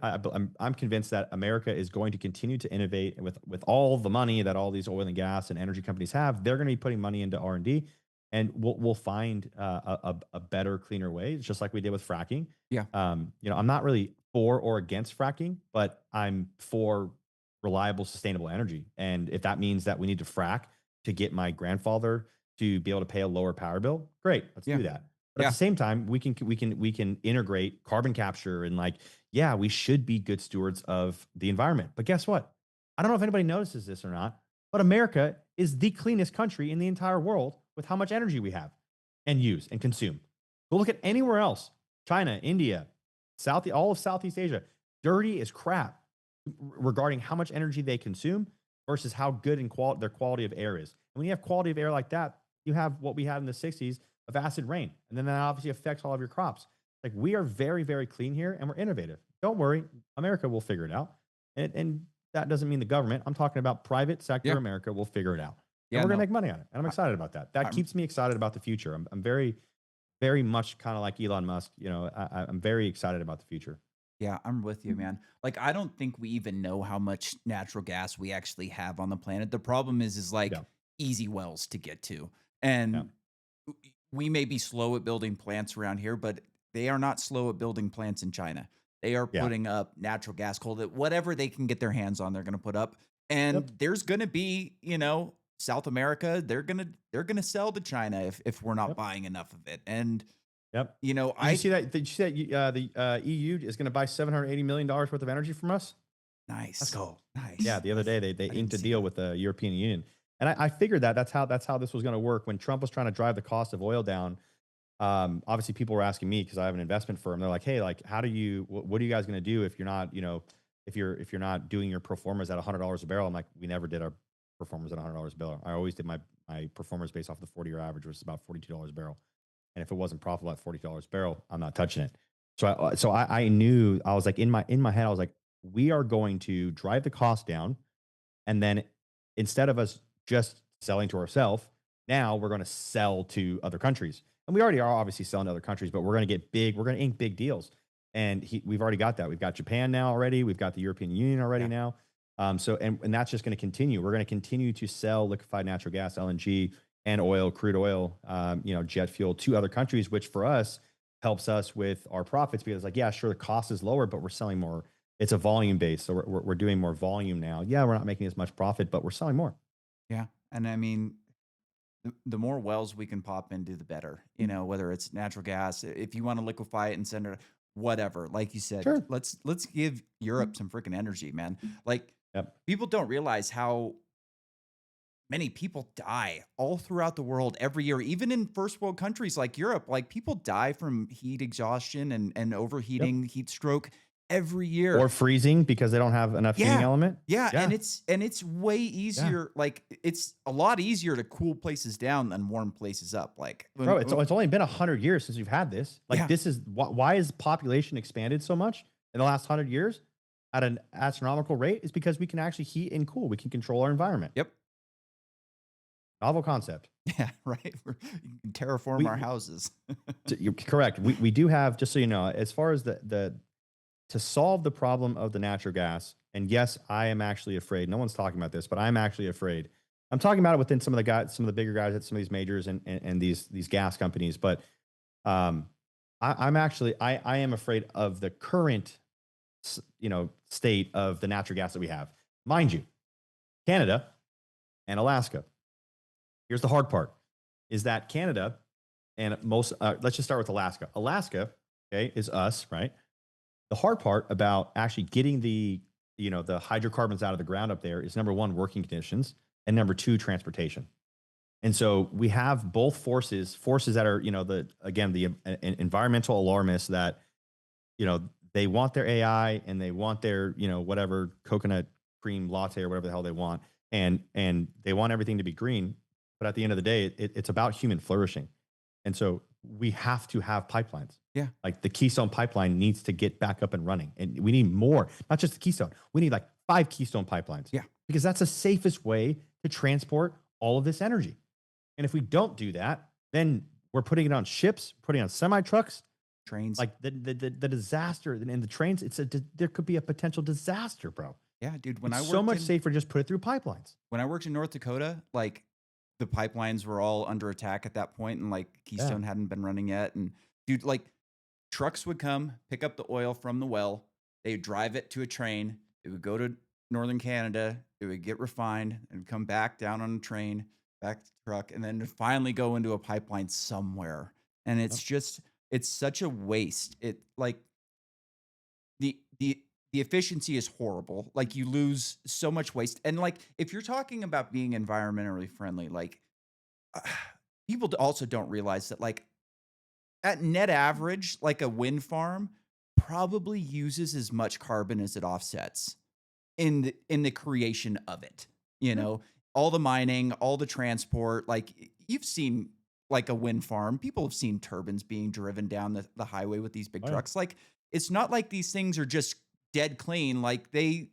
Speaker 2: I'm convinced that America is going to continue to innovate with all the money that all these oil and gas and energy companies have. They're going to be putting money into R&D, and we'll find a better, cleaner way, just like we did with fracking.
Speaker 1: Yeah.
Speaker 2: I'm not really for or against fracking, but I'm for reliable, sustainable energy. And if that means that we need to frack to get my grandfather to be able to pay a lower power bill, great, let's
Speaker 1: Yeah.
Speaker 2: do that. But at the
Speaker 1: Yeah.
Speaker 2: same time, we can integrate carbon capture, and like, yeah, we should be good stewards of the environment. But guess what? I don't know if anybody notices this or not, but America is the cleanest country in the entire world with how much energy we have and use and consume. Go look at anywhere else. China, India, all of Southeast Asia, dirty as crap regarding how much energy they consume versus how good and their quality of air is. And when you have quality of air like that, you have what we had in the 60s of acid rain. And then that obviously affects all of your crops. Like, we are very, very clean here, and we're innovative. Don't worry, America will figure it out. And that doesn't mean the government. I'm talking about private sector
Speaker 1: Yeah.
Speaker 2: America will figure it out. And
Speaker 1: Yeah.
Speaker 2: we're going to
Speaker 1: No.
Speaker 2: make money on it. And I'm
Speaker 1: I,
Speaker 2: excited about that. That
Speaker 1: I'm
Speaker 2: keeps me excited about the future. I'm very, very much kind of like Elon Musk. I'm very excited about the future.
Speaker 1: Yeah, I'm with you, man. Like, I don't think we even know how much natural gas we actually have on the planet. The problem is like
Speaker 2: Yeah.
Speaker 1: easy wells to get to.
Speaker 2: Yeah.
Speaker 1: And we may be slow at building plants around here, but they are not slow at building plants in China. They are
Speaker 2: Yeah.
Speaker 1: putting up natural gas, coal, that whatever they can get their hands on, they're going to put up.
Speaker 2: Yep.
Speaker 1: And there's going to be, South America, they're going to sell to China if we're not
Speaker 2: Yep.
Speaker 1: buying enough of it. And
Speaker 2: Yep. Did you
Speaker 1: I
Speaker 2: see that? Did you see that the EU is going to buy $780 million worth of energy from us? Let's
Speaker 1: nice.
Speaker 2: go. Yeah,
Speaker 1: Nice.
Speaker 2: the other day they
Speaker 1: I didn't
Speaker 2: inked a
Speaker 1: see
Speaker 2: deal
Speaker 1: that.
Speaker 2: with the European Union, and I figured that's how this was going to work when Trump was trying to drive the cost of oil down. Obviously, people were asking me because I have an investment firm. They're like, "Hey, like, what are you guys going to do if you're not, if you're not doing your performers at $100 a barrel?" I'm like, "We never did our performers at $100 a barrel. I always did my performers based off the 40-year average, which is about $42 a barrel. And if it wasn't profitable at $40 a barrel, I'm not touching it." So I knew, I was like, in my head, I was like, we are going to drive the cost down, and then instead of us just selling to ourselves, now we're going to sell to other countries. And we already are obviously selling to other countries, but we're going to get big. We're going to ink big deals. And we've already got that. We've got Japan now already. We've got the European Union already
Speaker 1: Yeah.
Speaker 2: now. And that's just going to continue. We're going to continue to sell liquefied natural gas, LNG, and oil, crude oil, jet fuel to other countries, which for us helps us with our profits because, like, yeah, sure, the cost is lower, but we're selling more. It's a volume base, so we're doing more volume now. Yeah, we're not making as much profit, but we're selling more.
Speaker 1: Yeah. And I mean, the more wells we can pop into, the better. Whether it's natural gas, if you want to liquefy it and send it, whatever. Like you said,
Speaker 2: Sure.
Speaker 1: let's give Europe some freaking energy, man. Like,
Speaker 2: Yep.
Speaker 1: people don't realize how many people die all throughout the world every year, even in first world countries like Europe. Like, people die from heat exhaustion and
Speaker 2: Yep.
Speaker 1: overheating, heat stroke every year.
Speaker 2: Or freezing because they don't have enough heating
Speaker 1: Yeah.
Speaker 2: element.
Speaker 1: Yeah, and
Speaker 2: Yeah.
Speaker 1: it's way
Speaker 2: Yeah.
Speaker 1: easier, like, it's a lot easier to cool places down than warm places up, like,
Speaker 2: Bro, it's only been 100 years since we've had this. Like,
Speaker 1: yeah,
Speaker 2: this is why is population expanded so much in the last 100 years at an astronomical rate? Is because we can actually heat and cool. We can control our environment.
Speaker 1: yep,
Speaker 2: Novel concept.
Speaker 1: yeah, right, you can terraform
Speaker 2: We
Speaker 1: our houses.
Speaker 2: You're correct. We do have, just so you know, as far as the to solve the problem of the natural gas. And yes, I am actually afraid. No one's talking about this, but I'm actually afraid. I'm talking about it within some of the bigger guys at some of these majors and these gas companies. But um, I'm actually I am afraid of the current state of the natural gas that we have. Mind you, Canada and Alaska. Here's the hard part: is that Canada and most. Let's just start with Alaska. Alaska, okay, is us, right? The hard part about actually getting the hydrocarbons out of the ground up there is number one, working conditions, and number two, transportation. And so we have both forces that are, the again, the environmental alarmists that, they want their AI and they want their, whatever coconut cream latte or whatever the hell they want. And they want everything to be green. But at the end of the day, it's about human flourishing. And so we have to have pipelines.
Speaker 1: Yeah.
Speaker 2: Like the Keystone pipeline needs to get back up and running. And we need more, not just the Keystone. We need like 5 Keystone pipelines.
Speaker 1: Yeah.
Speaker 2: Because that's the safest way to transport all of this energy. And if we don't do that, then we're putting it on ships, putting it on semi trucks,
Speaker 1: Trains.
Speaker 2: like the disaster in the trains. There could be a potential disaster, bro.
Speaker 1: Yeah, dude.
Speaker 2: It's so much safer to just put it through pipelines.
Speaker 1: When I worked in North Dakota, like the pipelines were all under attack at that point, and like
Speaker 2: Yeah.
Speaker 1: Keystone hadn't been running yet. And dude, like trucks would come, pick up the oil from the well, they'd drive it to a train, it would go to northern Canada, it would get refined and come back down on a train, back to the truck, and then finally go into a pipeline somewhere. And
Speaker 2: Yep.
Speaker 1: it's such a waste. It like the the the efficiency is horrible. Like you lose so much waste. And like if you're talking about being environmentally friendly, like people also don't realize that like at net average, like a wind farm probably uses as much carbon as it offsets in the creation of it. You
Speaker 2: Yeah.
Speaker 1: know, all the mining, all the transport, like you've seen like a wind farm. People have seen turbines being driven down the highway with these big
Speaker 2: Oh, yeah.
Speaker 1: trucks. Like it's not like these things are just dead clean. Like these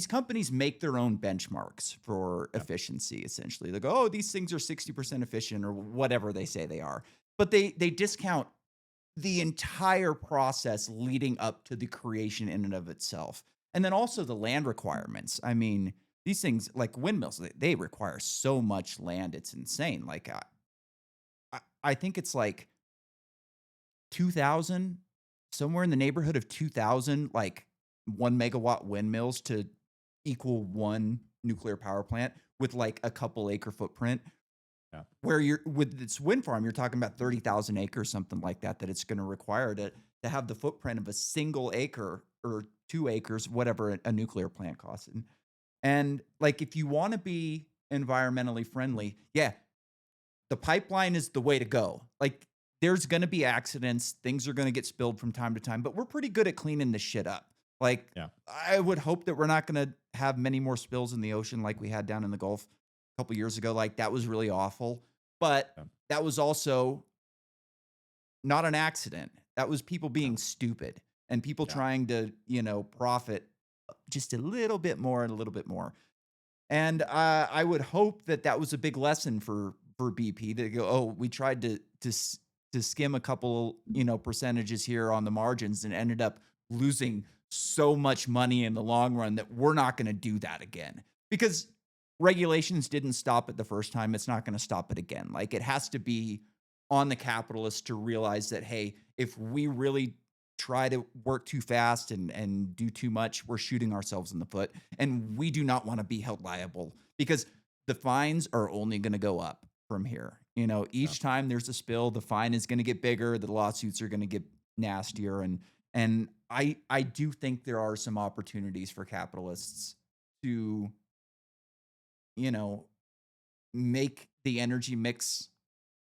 Speaker 1: companies make their own benchmarks for
Speaker 2: Yeah.
Speaker 1: efficiency, essentially. They go, "Oh, these things are 60% efficient," or whatever they say they are. But they discount the entire process leading up to the creation in and of itself. And then also the land requirements. I mean, these things like windmills, they require so much land. It's insane. Like I think it's like 2,000, somewhere in the neighborhood of 2,000, like 1 megawatt windmills to equal one nuclear power plant with like a couple acre footprint.
Speaker 2: Yeah.
Speaker 1: Where you're with this wind farm, you're talking about 30,000 acres, something like that, that it's going to require to have the footprint of a single acre or 2 acres, whatever a nuclear plant costs. And like, if you want to be environmentally friendly, yeah, the pipeline is the way to go. Like, there's going to be accidents, things are going to get spilled from time to time, but we're pretty good at cleaning this shit up. Like,
Speaker 2: Yeah.
Speaker 1: I would hope that we're not going to have many more spills in the ocean like we had down in the Gulf a couple years ago. Like, that was really awful. But
Speaker 2: Yeah.
Speaker 1: that was also not an accident. That was people being
Speaker 2: No.
Speaker 1: stupid and people
Speaker 2: Yeah.
Speaker 1: trying to, profit just a little bit more and a little bit more. And I would hope that that was a big lesson for BP to go, oh, we tried to skim a couple, percentages here on the margins and ended up losing so much money in the long run that we're not going to do that again because regulations didn't stop it the first time. It's not going to stop it again. Like it has to be on the capitalists to realize that, hey, if we really try to work too fast and do too much, we're shooting ourselves in the foot. And we do not want to be held liable because the fines are only going to go up from here.
Speaker 2: Yeah.
Speaker 1: Each time there's a spill, the fine is going to get bigger, the lawsuits are going to get nastier. And I do think there are some opportunities for capitalists to, you know, make the energy mix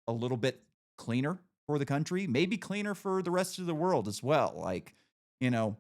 Speaker 1: a little bit cleaner for the country, maybe cleaner for the rest of the world as well. Like, you know,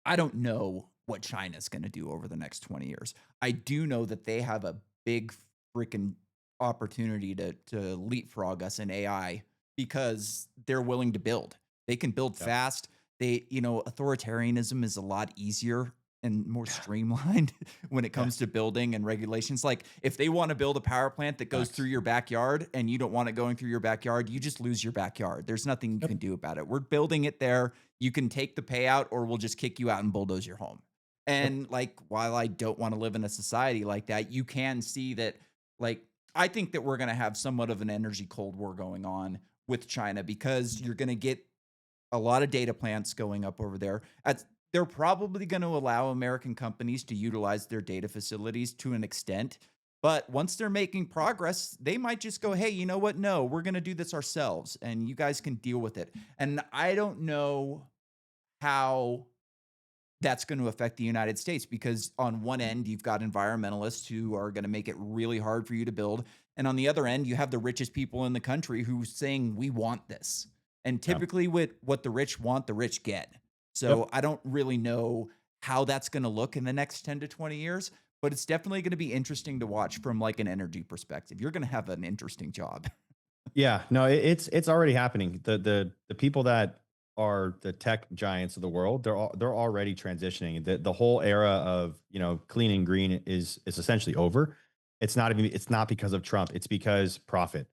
Speaker 1: I don't know what China's going to do over the next 20 years. I do know that they have a big freaking opportunity to leapfrog us in AI because they're willing to build. They can build
Speaker 2: Yep.
Speaker 1: fast. Authoritarianism is a lot easier and more
Speaker 2: Yeah.
Speaker 1: streamlined when it
Speaker 2: Yeah.
Speaker 1: comes to building and regulations. Like if they want to build a power plant that goes through
Speaker 2: Facts.
Speaker 1: your backyard and you don't want it going through your backyard, you just lose your backyard. There's nothing you
Speaker 2: Yep.
Speaker 1: can do about it. We're building it there. You can take the payout or we'll just kick you out and bulldoze your home.
Speaker 2: Yep.
Speaker 1: And like while I don't want to live in a society like that, you can see that like I think that we're going to have somewhat of an energy cold war going on with China because you're going to get a lot of data plants going up over there. They're probably going to allow American companies to utilize their data facilities to an extent. But once they're making progress, they might just go, hey, you know what? No, we're going to do this ourselves and you guys can deal with it. And I don't know how that's going to affect the United States because on one end, you've got environmentalists who are going to make it really hard for you to build. And on the other end, you have the richest people in the country who saying, we want this. And
Speaker 2: Yeah.
Speaker 1: typically, with what the rich want, the rich get. So
Speaker 2: Yep.
Speaker 1: I don't really know how that's going to look in the next 10 to 20 years, but it's definitely going to be interesting to watch from like an energy perspective. You're going to have an interesting job.
Speaker 2: Yeah, no, it's already happening. The people that are the tech giants of the world, they're already transitioning. The whole era of, clean and green is essentially over. It's not because of Trump. It's because profit.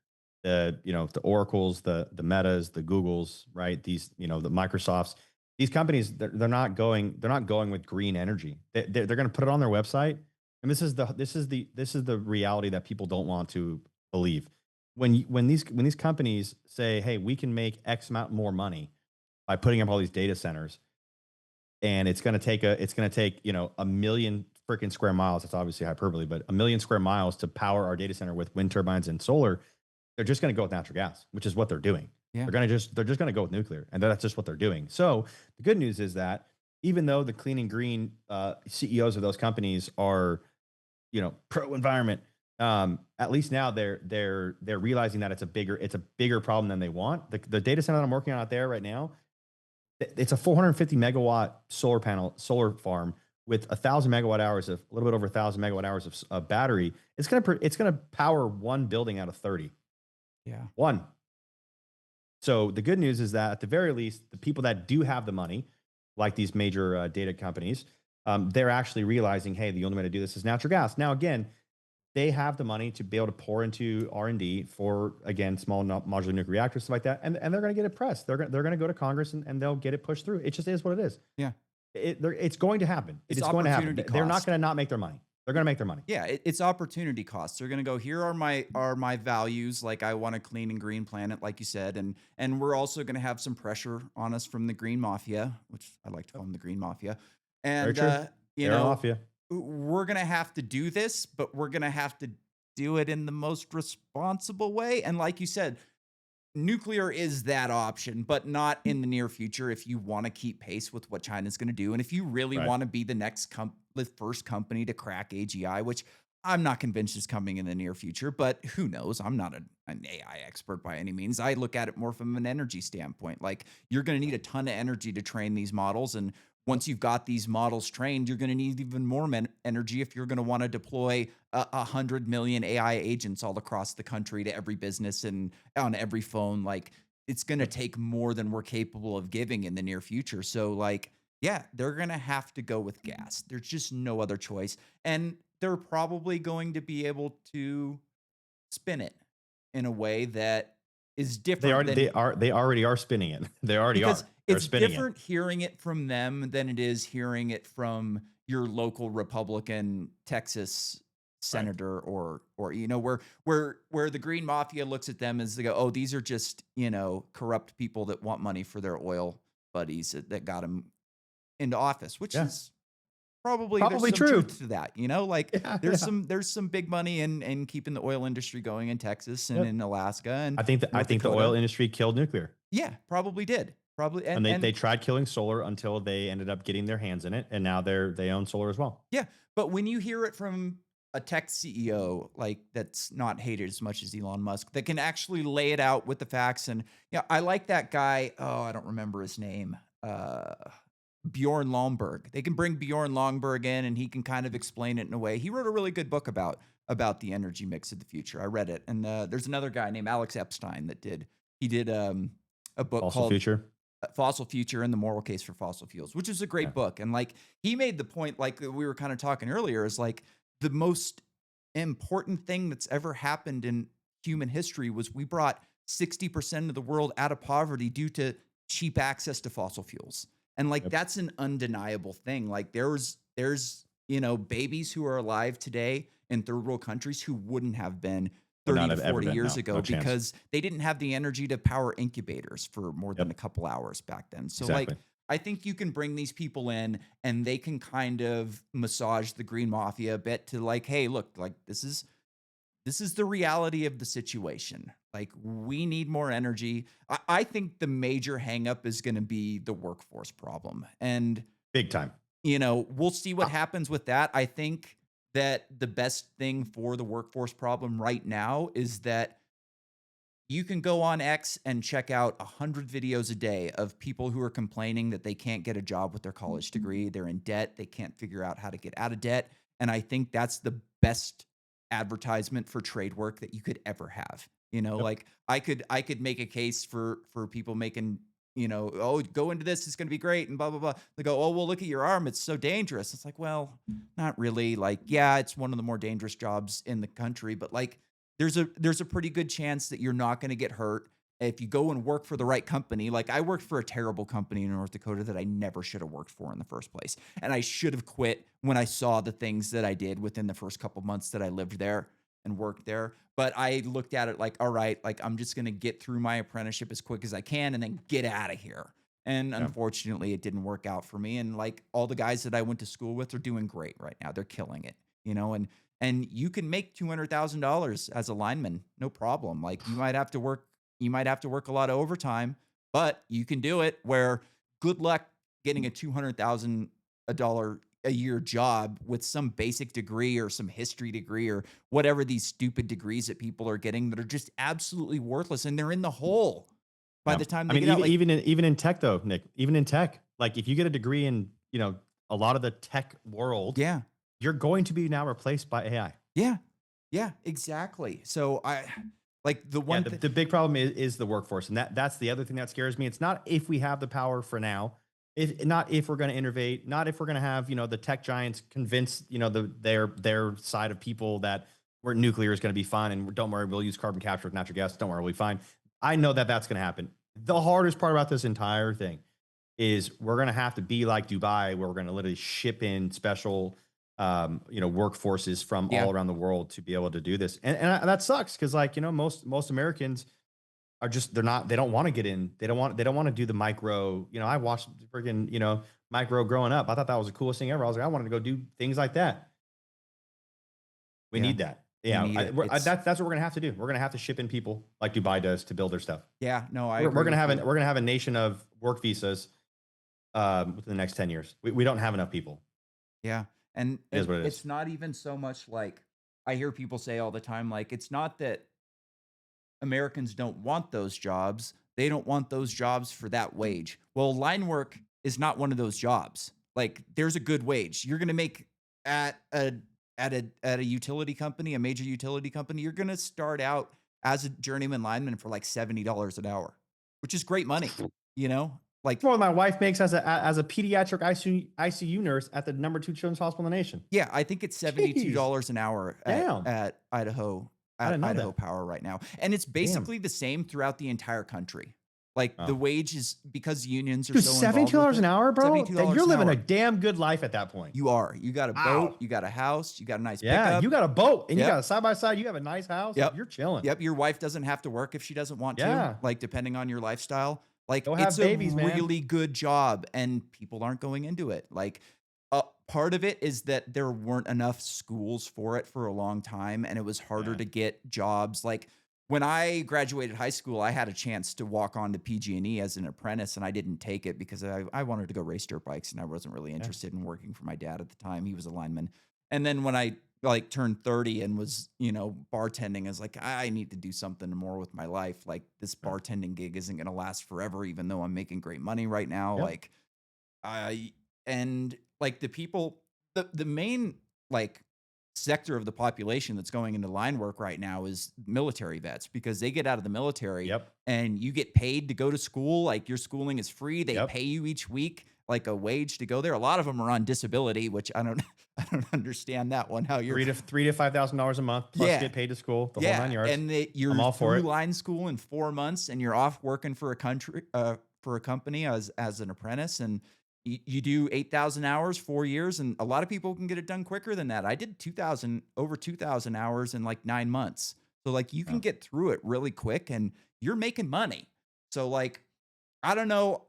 Speaker 2: The Oracles, the Metas, the Googles, right? These, the Microsofts, these companies, they're not going with green energy. They're going to put it on their website. And this is the reality that people don't want to believe when these companies say, "Hey, we can make X amount more money by putting up all these data centers," and it's going to take a million freaking square miles. That's obviously hyperbole, but a million square miles to power our data center with wind turbines and solar. They're just going to go with natural gas, which is what they're doing.
Speaker 1: Yeah.
Speaker 2: They're just going to go with nuclear, and that's just what they're doing. So the good news is that even though the clean and green CEOs of those companies are pro environment, at least now they're realizing that it's a bigger problem than they want. The data center that I'm working on out there right now, it's a 450 megawatt solar farm with 1,000 megawatt hours of a little bit over 1,000 megawatt hours of battery. It's gonna power one building out of 30.
Speaker 1: Yeah.
Speaker 2: One. So the good news is that at the very least, the people that do have the money, like these major data companies, they're actually realizing, hey, the only way to do this is natural gas. Now, again, they have the money to be able to pour into R&D for, again, small modular nuclear reactors, stuff like that, and they're going to get it pressed. They're going to go to Congress and they'll get it pushed through. It just is what it is.
Speaker 1: Yeah.
Speaker 2: It's going to happen. It
Speaker 1: It's
Speaker 2: is going to happen.
Speaker 1: opportunity
Speaker 2: They're not
Speaker 1: cost.
Speaker 2: going to not make their money. They're going to make their money.
Speaker 1: Yeah, it's opportunity costs. They're gonna go, here are my values. Like I want a clean and green planet, like you said, and we're also gonna have some pressure on us from the green mafia, which I like to call them the green mafia.
Speaker 2: Very
Speaker 1: And
Speaker 2: true.
Speaker 1: you
Speaker 2: They're
Speaker 1: know,
Speaker 2: off you.
Speaker 1: we're gonna have to do this, but we're gonna have to do it in the most responsible way. And like you said, nuclear is that option, but not in the near future if you want to keep pace with what China's going to do. And if you really
Speaker 2: Right.
Speaker 1: want to be the first company to crack AGI, which I'm not convinced is coming in the near future, but who knows? I'm not an AI expert by any means. I look at it more from an energy standpoint. Like you're going to need a ton of energy to train these models. And once you've got these models trained, you're going to need even more energy if you're going to want to deploy 100 million AI agents all across the country to every business and on every phone. Like it's going to
Speaker 2: Yep.
Speaker 1: take more than we're capable of giving in the near future. So like, yeah, they're going to have to go with gas. There's just no other choice. And they're probably going to be able to spin it in a way that is
Speaker 2: They
Speaker 1: different
Speaker 2: already they
Speaker 1: than
Speaker 2: are they already are spinning it. They already
Speaker 1: because
Speaker 2: are. They're
Speaker 1: it's
Speaker 2: spinning it.
Speaker 1: different hearing it from them than it is hearing it from your local Republican Texas
Speaker 2: Right.
Speaker 1: senator or where the green mafia looks at them as they go, oh, these are just corrupt people that want money for their oil buddies that got them into office, which
Speaker 2: Yeah.
Speaker 1: is probably there's
Speaker 2: Probably
Speaker 1: some
Speaker 2: true.
Speaker 1: truth to that. Like
Speaker 2: Yeah.
Speaker 1: there's
Speaker 2: Yeah.
Speaker 1: some big money in keeping the oil industry going in Texas and
Speaker 2: Yep.
Speaker 1: in Alaska and
Speaker 2: I
Speaker 1: North
Speaker 2: think the oil
Speaker 1: Dakota.
Speaker 2: industry killed nuclear.
Speaker 1: Yeah, probably did. Probably
Speaker 2: And they
Speaker 1: and
Speaker 2: tried killing solar until they ended up getting their hands in it, and now they own solar as well.
Speaker 1: yeah, but when you hear it from a tech CEO like that's not hated as much as Elon Musk, that can actually lay it out with the facts and yeah, I like that guy. Oh, I don't remember his name. Bjorn Lomborg. They can bring Bjorn Lomborg in and he can kind of explain it in a way. He wrote a really good book about the energy mix of the future. I read it. And there's another guy named Alex Epstein that did a book
Speaker 2: Fossil
Speaker 1: called
Speaker 2: future.
Speaker 1: Fossil Future and the Moral Case for Fossil Fuels, which is a
Speaker 2: Yeah.
Speaker 1: great book. And like he made the point, like we were kind of talking earlier, is like the most important thing that's ever happened in human history was we brought 60% of the world out of poverty due to cheap access to fossil fuels. And like
Speaker 2: Yep.
Speaker 1: that's an undeniable thing. Like there's babies who are alive today in third world countries who wouldn't have been
Speaker 2: Would
Speaker 1: 30
Speaker 2: not
Speaker 1: to
Speaker 2: have ever
Speaker 1: 40
Speaker 2: been.
Speaker 1: years
Speaker 2: No, no
Speaker 1: ago
Speaker 2: chance.
Speaker 1: because they didn't have the energy to power incubators for more than a
Speaker 2: Yep,
Speaker 1: couple hours back then. So like
Speaker 2: exactly.
Speaker 1: I think you can bring these people in and they can kind of massage the green mafia a bit to like, hey, look, like this is the reality of the situation. Like we need more energy. I think the major hangup is going to be the workforce problem. And
Speaker 2: Big time.
Speaker 1: we'll see what happens with that. I think that the best thing for the workforce problem right now is that you can go on X and check out 100 videos a day of people who are complaining that they can't get a job with their college degree. They're in debt. They can't figure out how to get out of debt. And I think that's the best advertisement for trade work that you could ever have.
Speaker 2: Yep.
Speaker 1: Like I could make a case for people making, oh, go into this, it's gonna be great, and blah blah blah. They go, oh well, look at your arm, it's so dangerous. It's like, well, not really. Like, yeah, it's one of the more dangerous jobs in the country, but like there's a pretty good chance that you're not going to get hurt if you go and work for the right company. Like I worked for a terrible company in North Dakota that I never should have worked for in the first place. And I should have quit when I saw the things that I did within the first couple months that I lived there and worked there. But I looked at it like, all right, like I'm just going to get through my apprenticeship as quick as I can and then get out of here. And
Speaker 2: Yeah.
Speaker 1: unfortunately, it didn't work out for me. And like all the guys that I went to school with are doing great right now. They're killing it, and you can make $200,000 as a lineman, no problem. Like you might have to work a lot of overtime, but you can do it. Where good luck getting a $200,000 a year job with some basic degree or some history degree or whatever these stupid degrees that people are getting that are just absolutely worthless and they're in the hole by
Speaker 2: Yeah.
Speaker 1: the time
Speaker 2: I
Speaker 1: they
Speaker 2: mean,
Speaker 1: get out. Like,
Speaker 2: even in tech though, Nick, even in tech, like if you get a degree in, a lot of the tech world,
Speaker 1: yeah,
Speaker 2: you're going to be now replaced by AI.
Speaker 1: yeah, yeah, exactly. So I like the
Speaker 2: Yeah,
Speaker 1: one thing.
Speaker 2: the big problem is the workforce, and that's the other thing that scares me. It's not if we have the power for now, if not if we're going to innovate, not if we're going to have the tech giants convince their side of people that where nuclear is going to be fine, and don't worry, we'll use carbon capture with natural gas. Don't worry, we'll be fine. I know that that's going to happen. The hardest part about this entire thing is we're going to have to be like Dubai, where we're going to literally ship in special, workforces from
Speaker 1: Yeah,
Speaker 2: all around the world to be able to do this. And that sucks because like, most Americans are just, they don't want to get in. They don't want to do the micro, I watched freaking, micro growing up. I thought that was the coolest thing ever. I was like, I wanted to go do things like that. We
Speaker 1: yeah,
Speaker 2: need that.
Speaker 1: we
Speaker 2: Yeah.
Speaker 1: need it.
Speaker 2: That's what we're going to have to do. We're going to have to ship in people like Dubai does to build their stuff.
Speaker 1: Yeah, no, I
Speaker 2: We're
Speaker 1: agree
Speaker 2: going to
Speaker 1: with
Speaker 2: have
Speaker 1: you.
Speaker 2: we're going to have a nation of work visas within the next 10 years. We don't have enough people.
Speaker 1: Yeah. And
Speaker 2: It is
Speaker 1: it,
Speaker 2: what it
Speaker 1: it's
Speaker 2: is.
Speaker 1: not even so much like I hear people say all the time, like, it's not that Americans don't want those jobs. They don't want those jobs for that wage. Well, line work is not one of those jobs. Like, there's a good wage. You're gonna make at a at a utility company, a major utility company, you're gonna start out as a journeyman lineman for like $70 an hour, which is great money, you know? Like,
Speaker 2: More than my wife makes as a pediatric ICU nurse at the number two children's hospital in the nation.
Speaker 1: yeah, I think it's
Speaker 2: Jeez,
Speaker 1: $72 an hour at
Speaker 2: damn! I didn't know
Speaker 1: Idaho
Speaker 2: that.
Speaker 1: Power right now, and it's
Speaker 2: Damn,
Speaker 1: basically the same throughout the entire country. Like, the
Speaker 2: oh,
Speaker 1: wage is because unions are
Speaker 2: dude,
Speaker 1: so involved with
Speaker 2: $72 an
Speaker 1: it,
Speaker 2: hour, bro. Then you're
Speaker 1: $72 an
Speaker 2: living a
Speaker 1: hour.
Speaker 2: damn good life at that point.
Speaker 1: You are. You got a boat,
Speaker 2: Wow.
Speaker 1: you got a house, you got a nice
Speaker 2: Yeah, you
Speaker 1: pickup.
Speaker 2: got a boat and you got
Speaker 1: Yep,
Speaker 2: a side by side. You have a nice house. Like
Speaker 1: yep,
Speaker 2: you're chilling.
Speaker 1: yep, your wife doesn't have to work if she doesn't want to,
Speaker 2: Yeah,
Speaker 1: like, depending on your lifestyle. Like,
Speaker 2: go
Speaker 1: it's
Speaker 2: have
Speaker 1: a
Speaker 2: babies, man.
Speaker 1: really good job, and people aren't going into it. Like, part of it is that there weren't enough schools for it for a long time, and it was harder
Speaker 2: Yeah,
Speaker 1: to get jobs. Like, when I graduated high school, I had a chance to walk on to PG&E as an apprentice, and I didn't take it because I wanted to go race dirt bikes, and I wasn't really
Speaker 2: yeah,
Speaker 1: interested in working for my dad at the time. He was a lineman. And then when I like turned 30 and was, bartending, I was like, I need to do something more with my life. Like this
Speaker 2: yeah,
Speaker 1: bartending gig isn't going to last forever, even though I'm making great money right now.
Speaker 2: yep,
Speaker 1: Like I and like the people the main like sector of the population that's going into line work right now is military vets because they get out of the military
Speaker 2: yep,
Speaker 1: and you get paid to go to school. Like your schooling is free. They
Speaker 2: yep.
Speaker 1: pay you each week like a wage to go there. A lot of them are on disability, which I don't I don't understand that one. How you're
Speaker 2: Three to $5,000 a month plus
Speaker 1: yeah.
Speaker 2: get paid to school the whole
Speaker 1: Yeah,
Speaker 2: 9 yards.
Speaker 1: and that
Speaker 2: I'm
Speaker 1: you're
Speaker 2: all for
Speaker 1: through
Speaker 2: it.
Speaker 1: line school in 4 months, and you're off working for a country for a company as an apprentice, and you do 8,000 hours, 4 years, and a lot of people can get it done quicker than that. I did 2,000 over 2,000 hours in, like, 9 months. So like you
Speaker 2: Yeah.
Speaker 1: can get through it really quick and you're making money. So like I don't know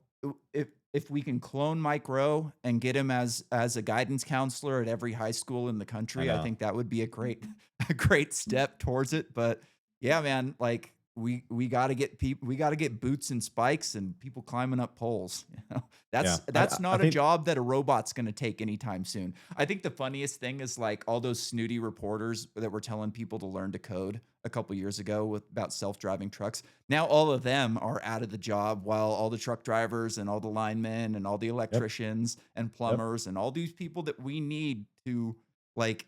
Speaker 1: if we can clone Mike Rowe and get him as a guidance counselor at every high school in the
Speaker 2: I
Speaker 1: country. I
Speaker 2: know.
Speaker 1: think that would be a great a great step towards it. But yeah, man, like we got to get people, we got to get boots and spikes and people climbing up poles. You know,
Speaker 2: Yeah.
Speaker 1: that's
Speaker 2: I
Speaker 1: not a
Speaker 2: think
Speaker 1: job that a robot's going to take anytime soon. I think the funniest thing is like all those snooty reporters that were telling people to learn to code a couple years ago with about self-driving trucks. Now all of them are out of the job while all the truck drivers and all the linemen and all the
Speaker 2: yep.
Speaker 1: electricians and
Speaker 2: Yep.
Speaker 1: plumbers and all these people that we need to like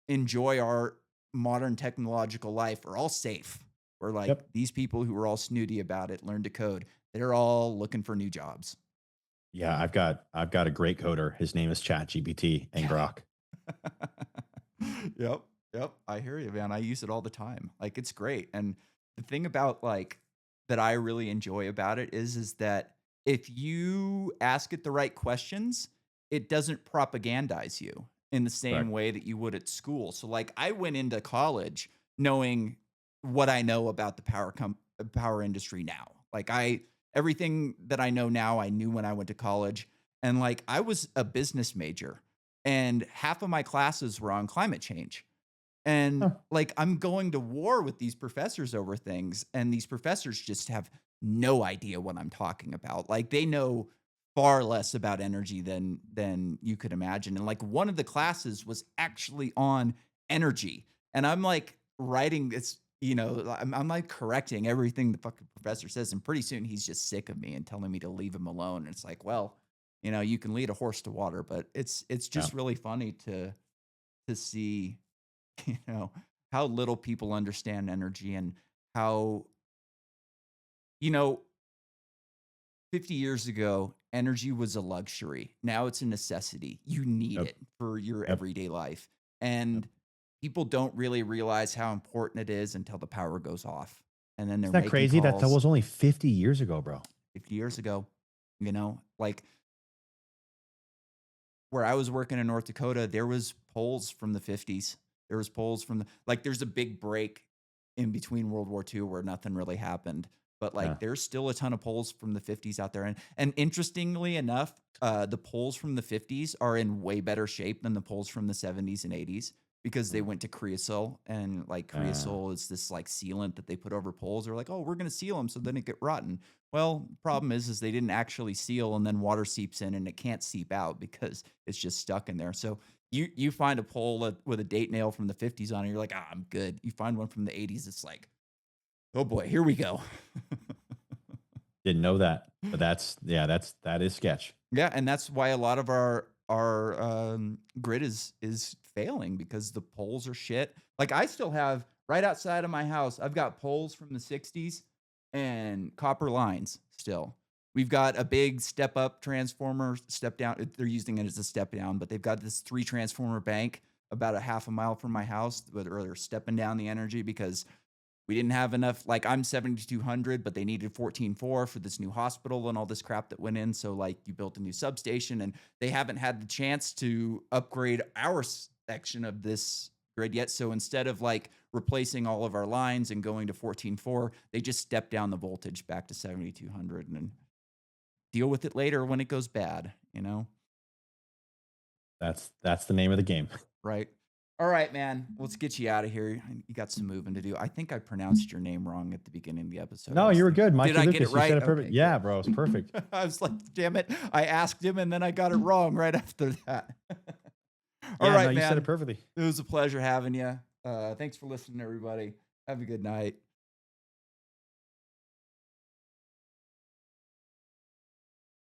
Speaker 1: enjoy our modern technological life are all safe. We're like
Speaker 2: Yep.
Speaker 1: these people who are all snooty about it, learn to code. They're all looking for new jobs.
Speaker 2: Yeah, I've got a great coder. His name is ChatGPT and
Speaker 1: Yeah.
Speaker 2: Grok.
Speaker 1: Yep. Yep. I hear you, man. I use it all the time. Like it's great. And the thing about like that I really enjoy about it is that if you ask it the right questions, it doesn't propagandize you in the same
Speaker 2: Correct.
Speaker 1: way that you would at school. So like I went into college knowing what I know about the power industry now. Like I everything that I know now, I knew when I went to college. And like I was a business major and half of my classes were on climate change. And
Speaker 2: Huh.
Speaker 1: like I'm going to war with these professors over things, and these professors just have no idea what I'm talking about. Like they know far less about energy than you could imagine. And like one of the classes was actually on energy. And I'm like writing this, I'm like correcting everything the fucking professor says. And pretty soon he's just sick of me and telling me to leave him alone. And it's like, well, you can lead a horse to water, but it's
Speaker 2: Yeah.
Speaker 1: just really funny to see, you know, how little people understand energy and how, you know, 50 years ago, energy was a luxury. Now it's a necessity. You need
Speaker 2: Yep.
Speaker 1: it for your
Speaker 2: Yep.
Speaker 1: everyday life.
Speaker 2: Yep.
Speaker 1: And people don't really realize how important it is until the power goes off. And then they're
Speaker 2: Isn't that
Speaker 1: making
Speaker 2: crazy? That
Speaker 1: calls
Speaker 2: was only 50 years ago, bro.
Speaker 1: 50 years ago, like where I was working in North Dakota, there was polls from the 50s. There was polls from the like there's a big break in between World War II where nothing really happened. But
Speaker 2: Yeah.
Speaker 1: like there's still a ton of polls from the 50s out there. And interestingly enough, the polls from the 50s are in way better shape than the polls from the 70s and 80s because they
Speaker 2: Mm.
Speaker 1: went to creosote and like
Speaker 2: Uh,
Speaker 1: creosote is this like sealant that they put over poles. They're like, oh, we're gonna seal them so then it get rotten. Well, the problem is they didn't actually seal, and then water seeps in, and it can't seep out because it's just stuck in there. So you find a pole with a date nail from the 50s on it, you're like, ah, I'm good. You find one from the 80s, it's like, oh boy, here we go.
Speaker 2: didn't know that. But that is sketch.
Speaker 1: Yeah, and that's why a lot of our grid is failing because the poles are shit. Like I still have right outside of my house, I've got poles from the 60s and copper lines still. We've got a big step up transformer, step down. They're using it as a step down, but they've got this three transformer bank about a half a mile from my house where they're stepping down the energy because we didn't have enough. Like I'm 7,200, but they needed 14.4 for this new hospital and all this crap that went in. So like you built a new substation and they haven't had the chance to upgrade our section of this grid yet. So instead of like replacing all of our lines and going to 14.4, they just stepped down the voltage back to 7,200 and then deal with it later when it goes bad.
Speaker 2: That's the name of the game.
Speaker 1: Right. All right, man. Let's get you out of here. You got some moving to do. I think I pronounced your name wrong at the beginning of the episode. I
Speaker 2: No,
Speaker 1: was
Speaker 2: you were
Speaker 1: thinking,
Speaker 2: good.
Speaker 1: did
Speaker 2: Mikey
Speaker 1: I get it
Speaker 2: Lucas. You said
Speaker 1: right?
Speaker 2: it perfect.
Speaker 1: Okay, good.
Speaker 2: Yeah, bro. It's perfect.
Speaker 1: I was like, damn it. I asked him and then I got it wrong right after that. All
Speaker 2: Yeah, no,
Speaker 1: right,
Speaker 2: you said it
Speaker 1: man.
Speaker 2: perfectly.
Speaker 1: It was a pleasure having you. Thanks for listening, everybody. Have a good night.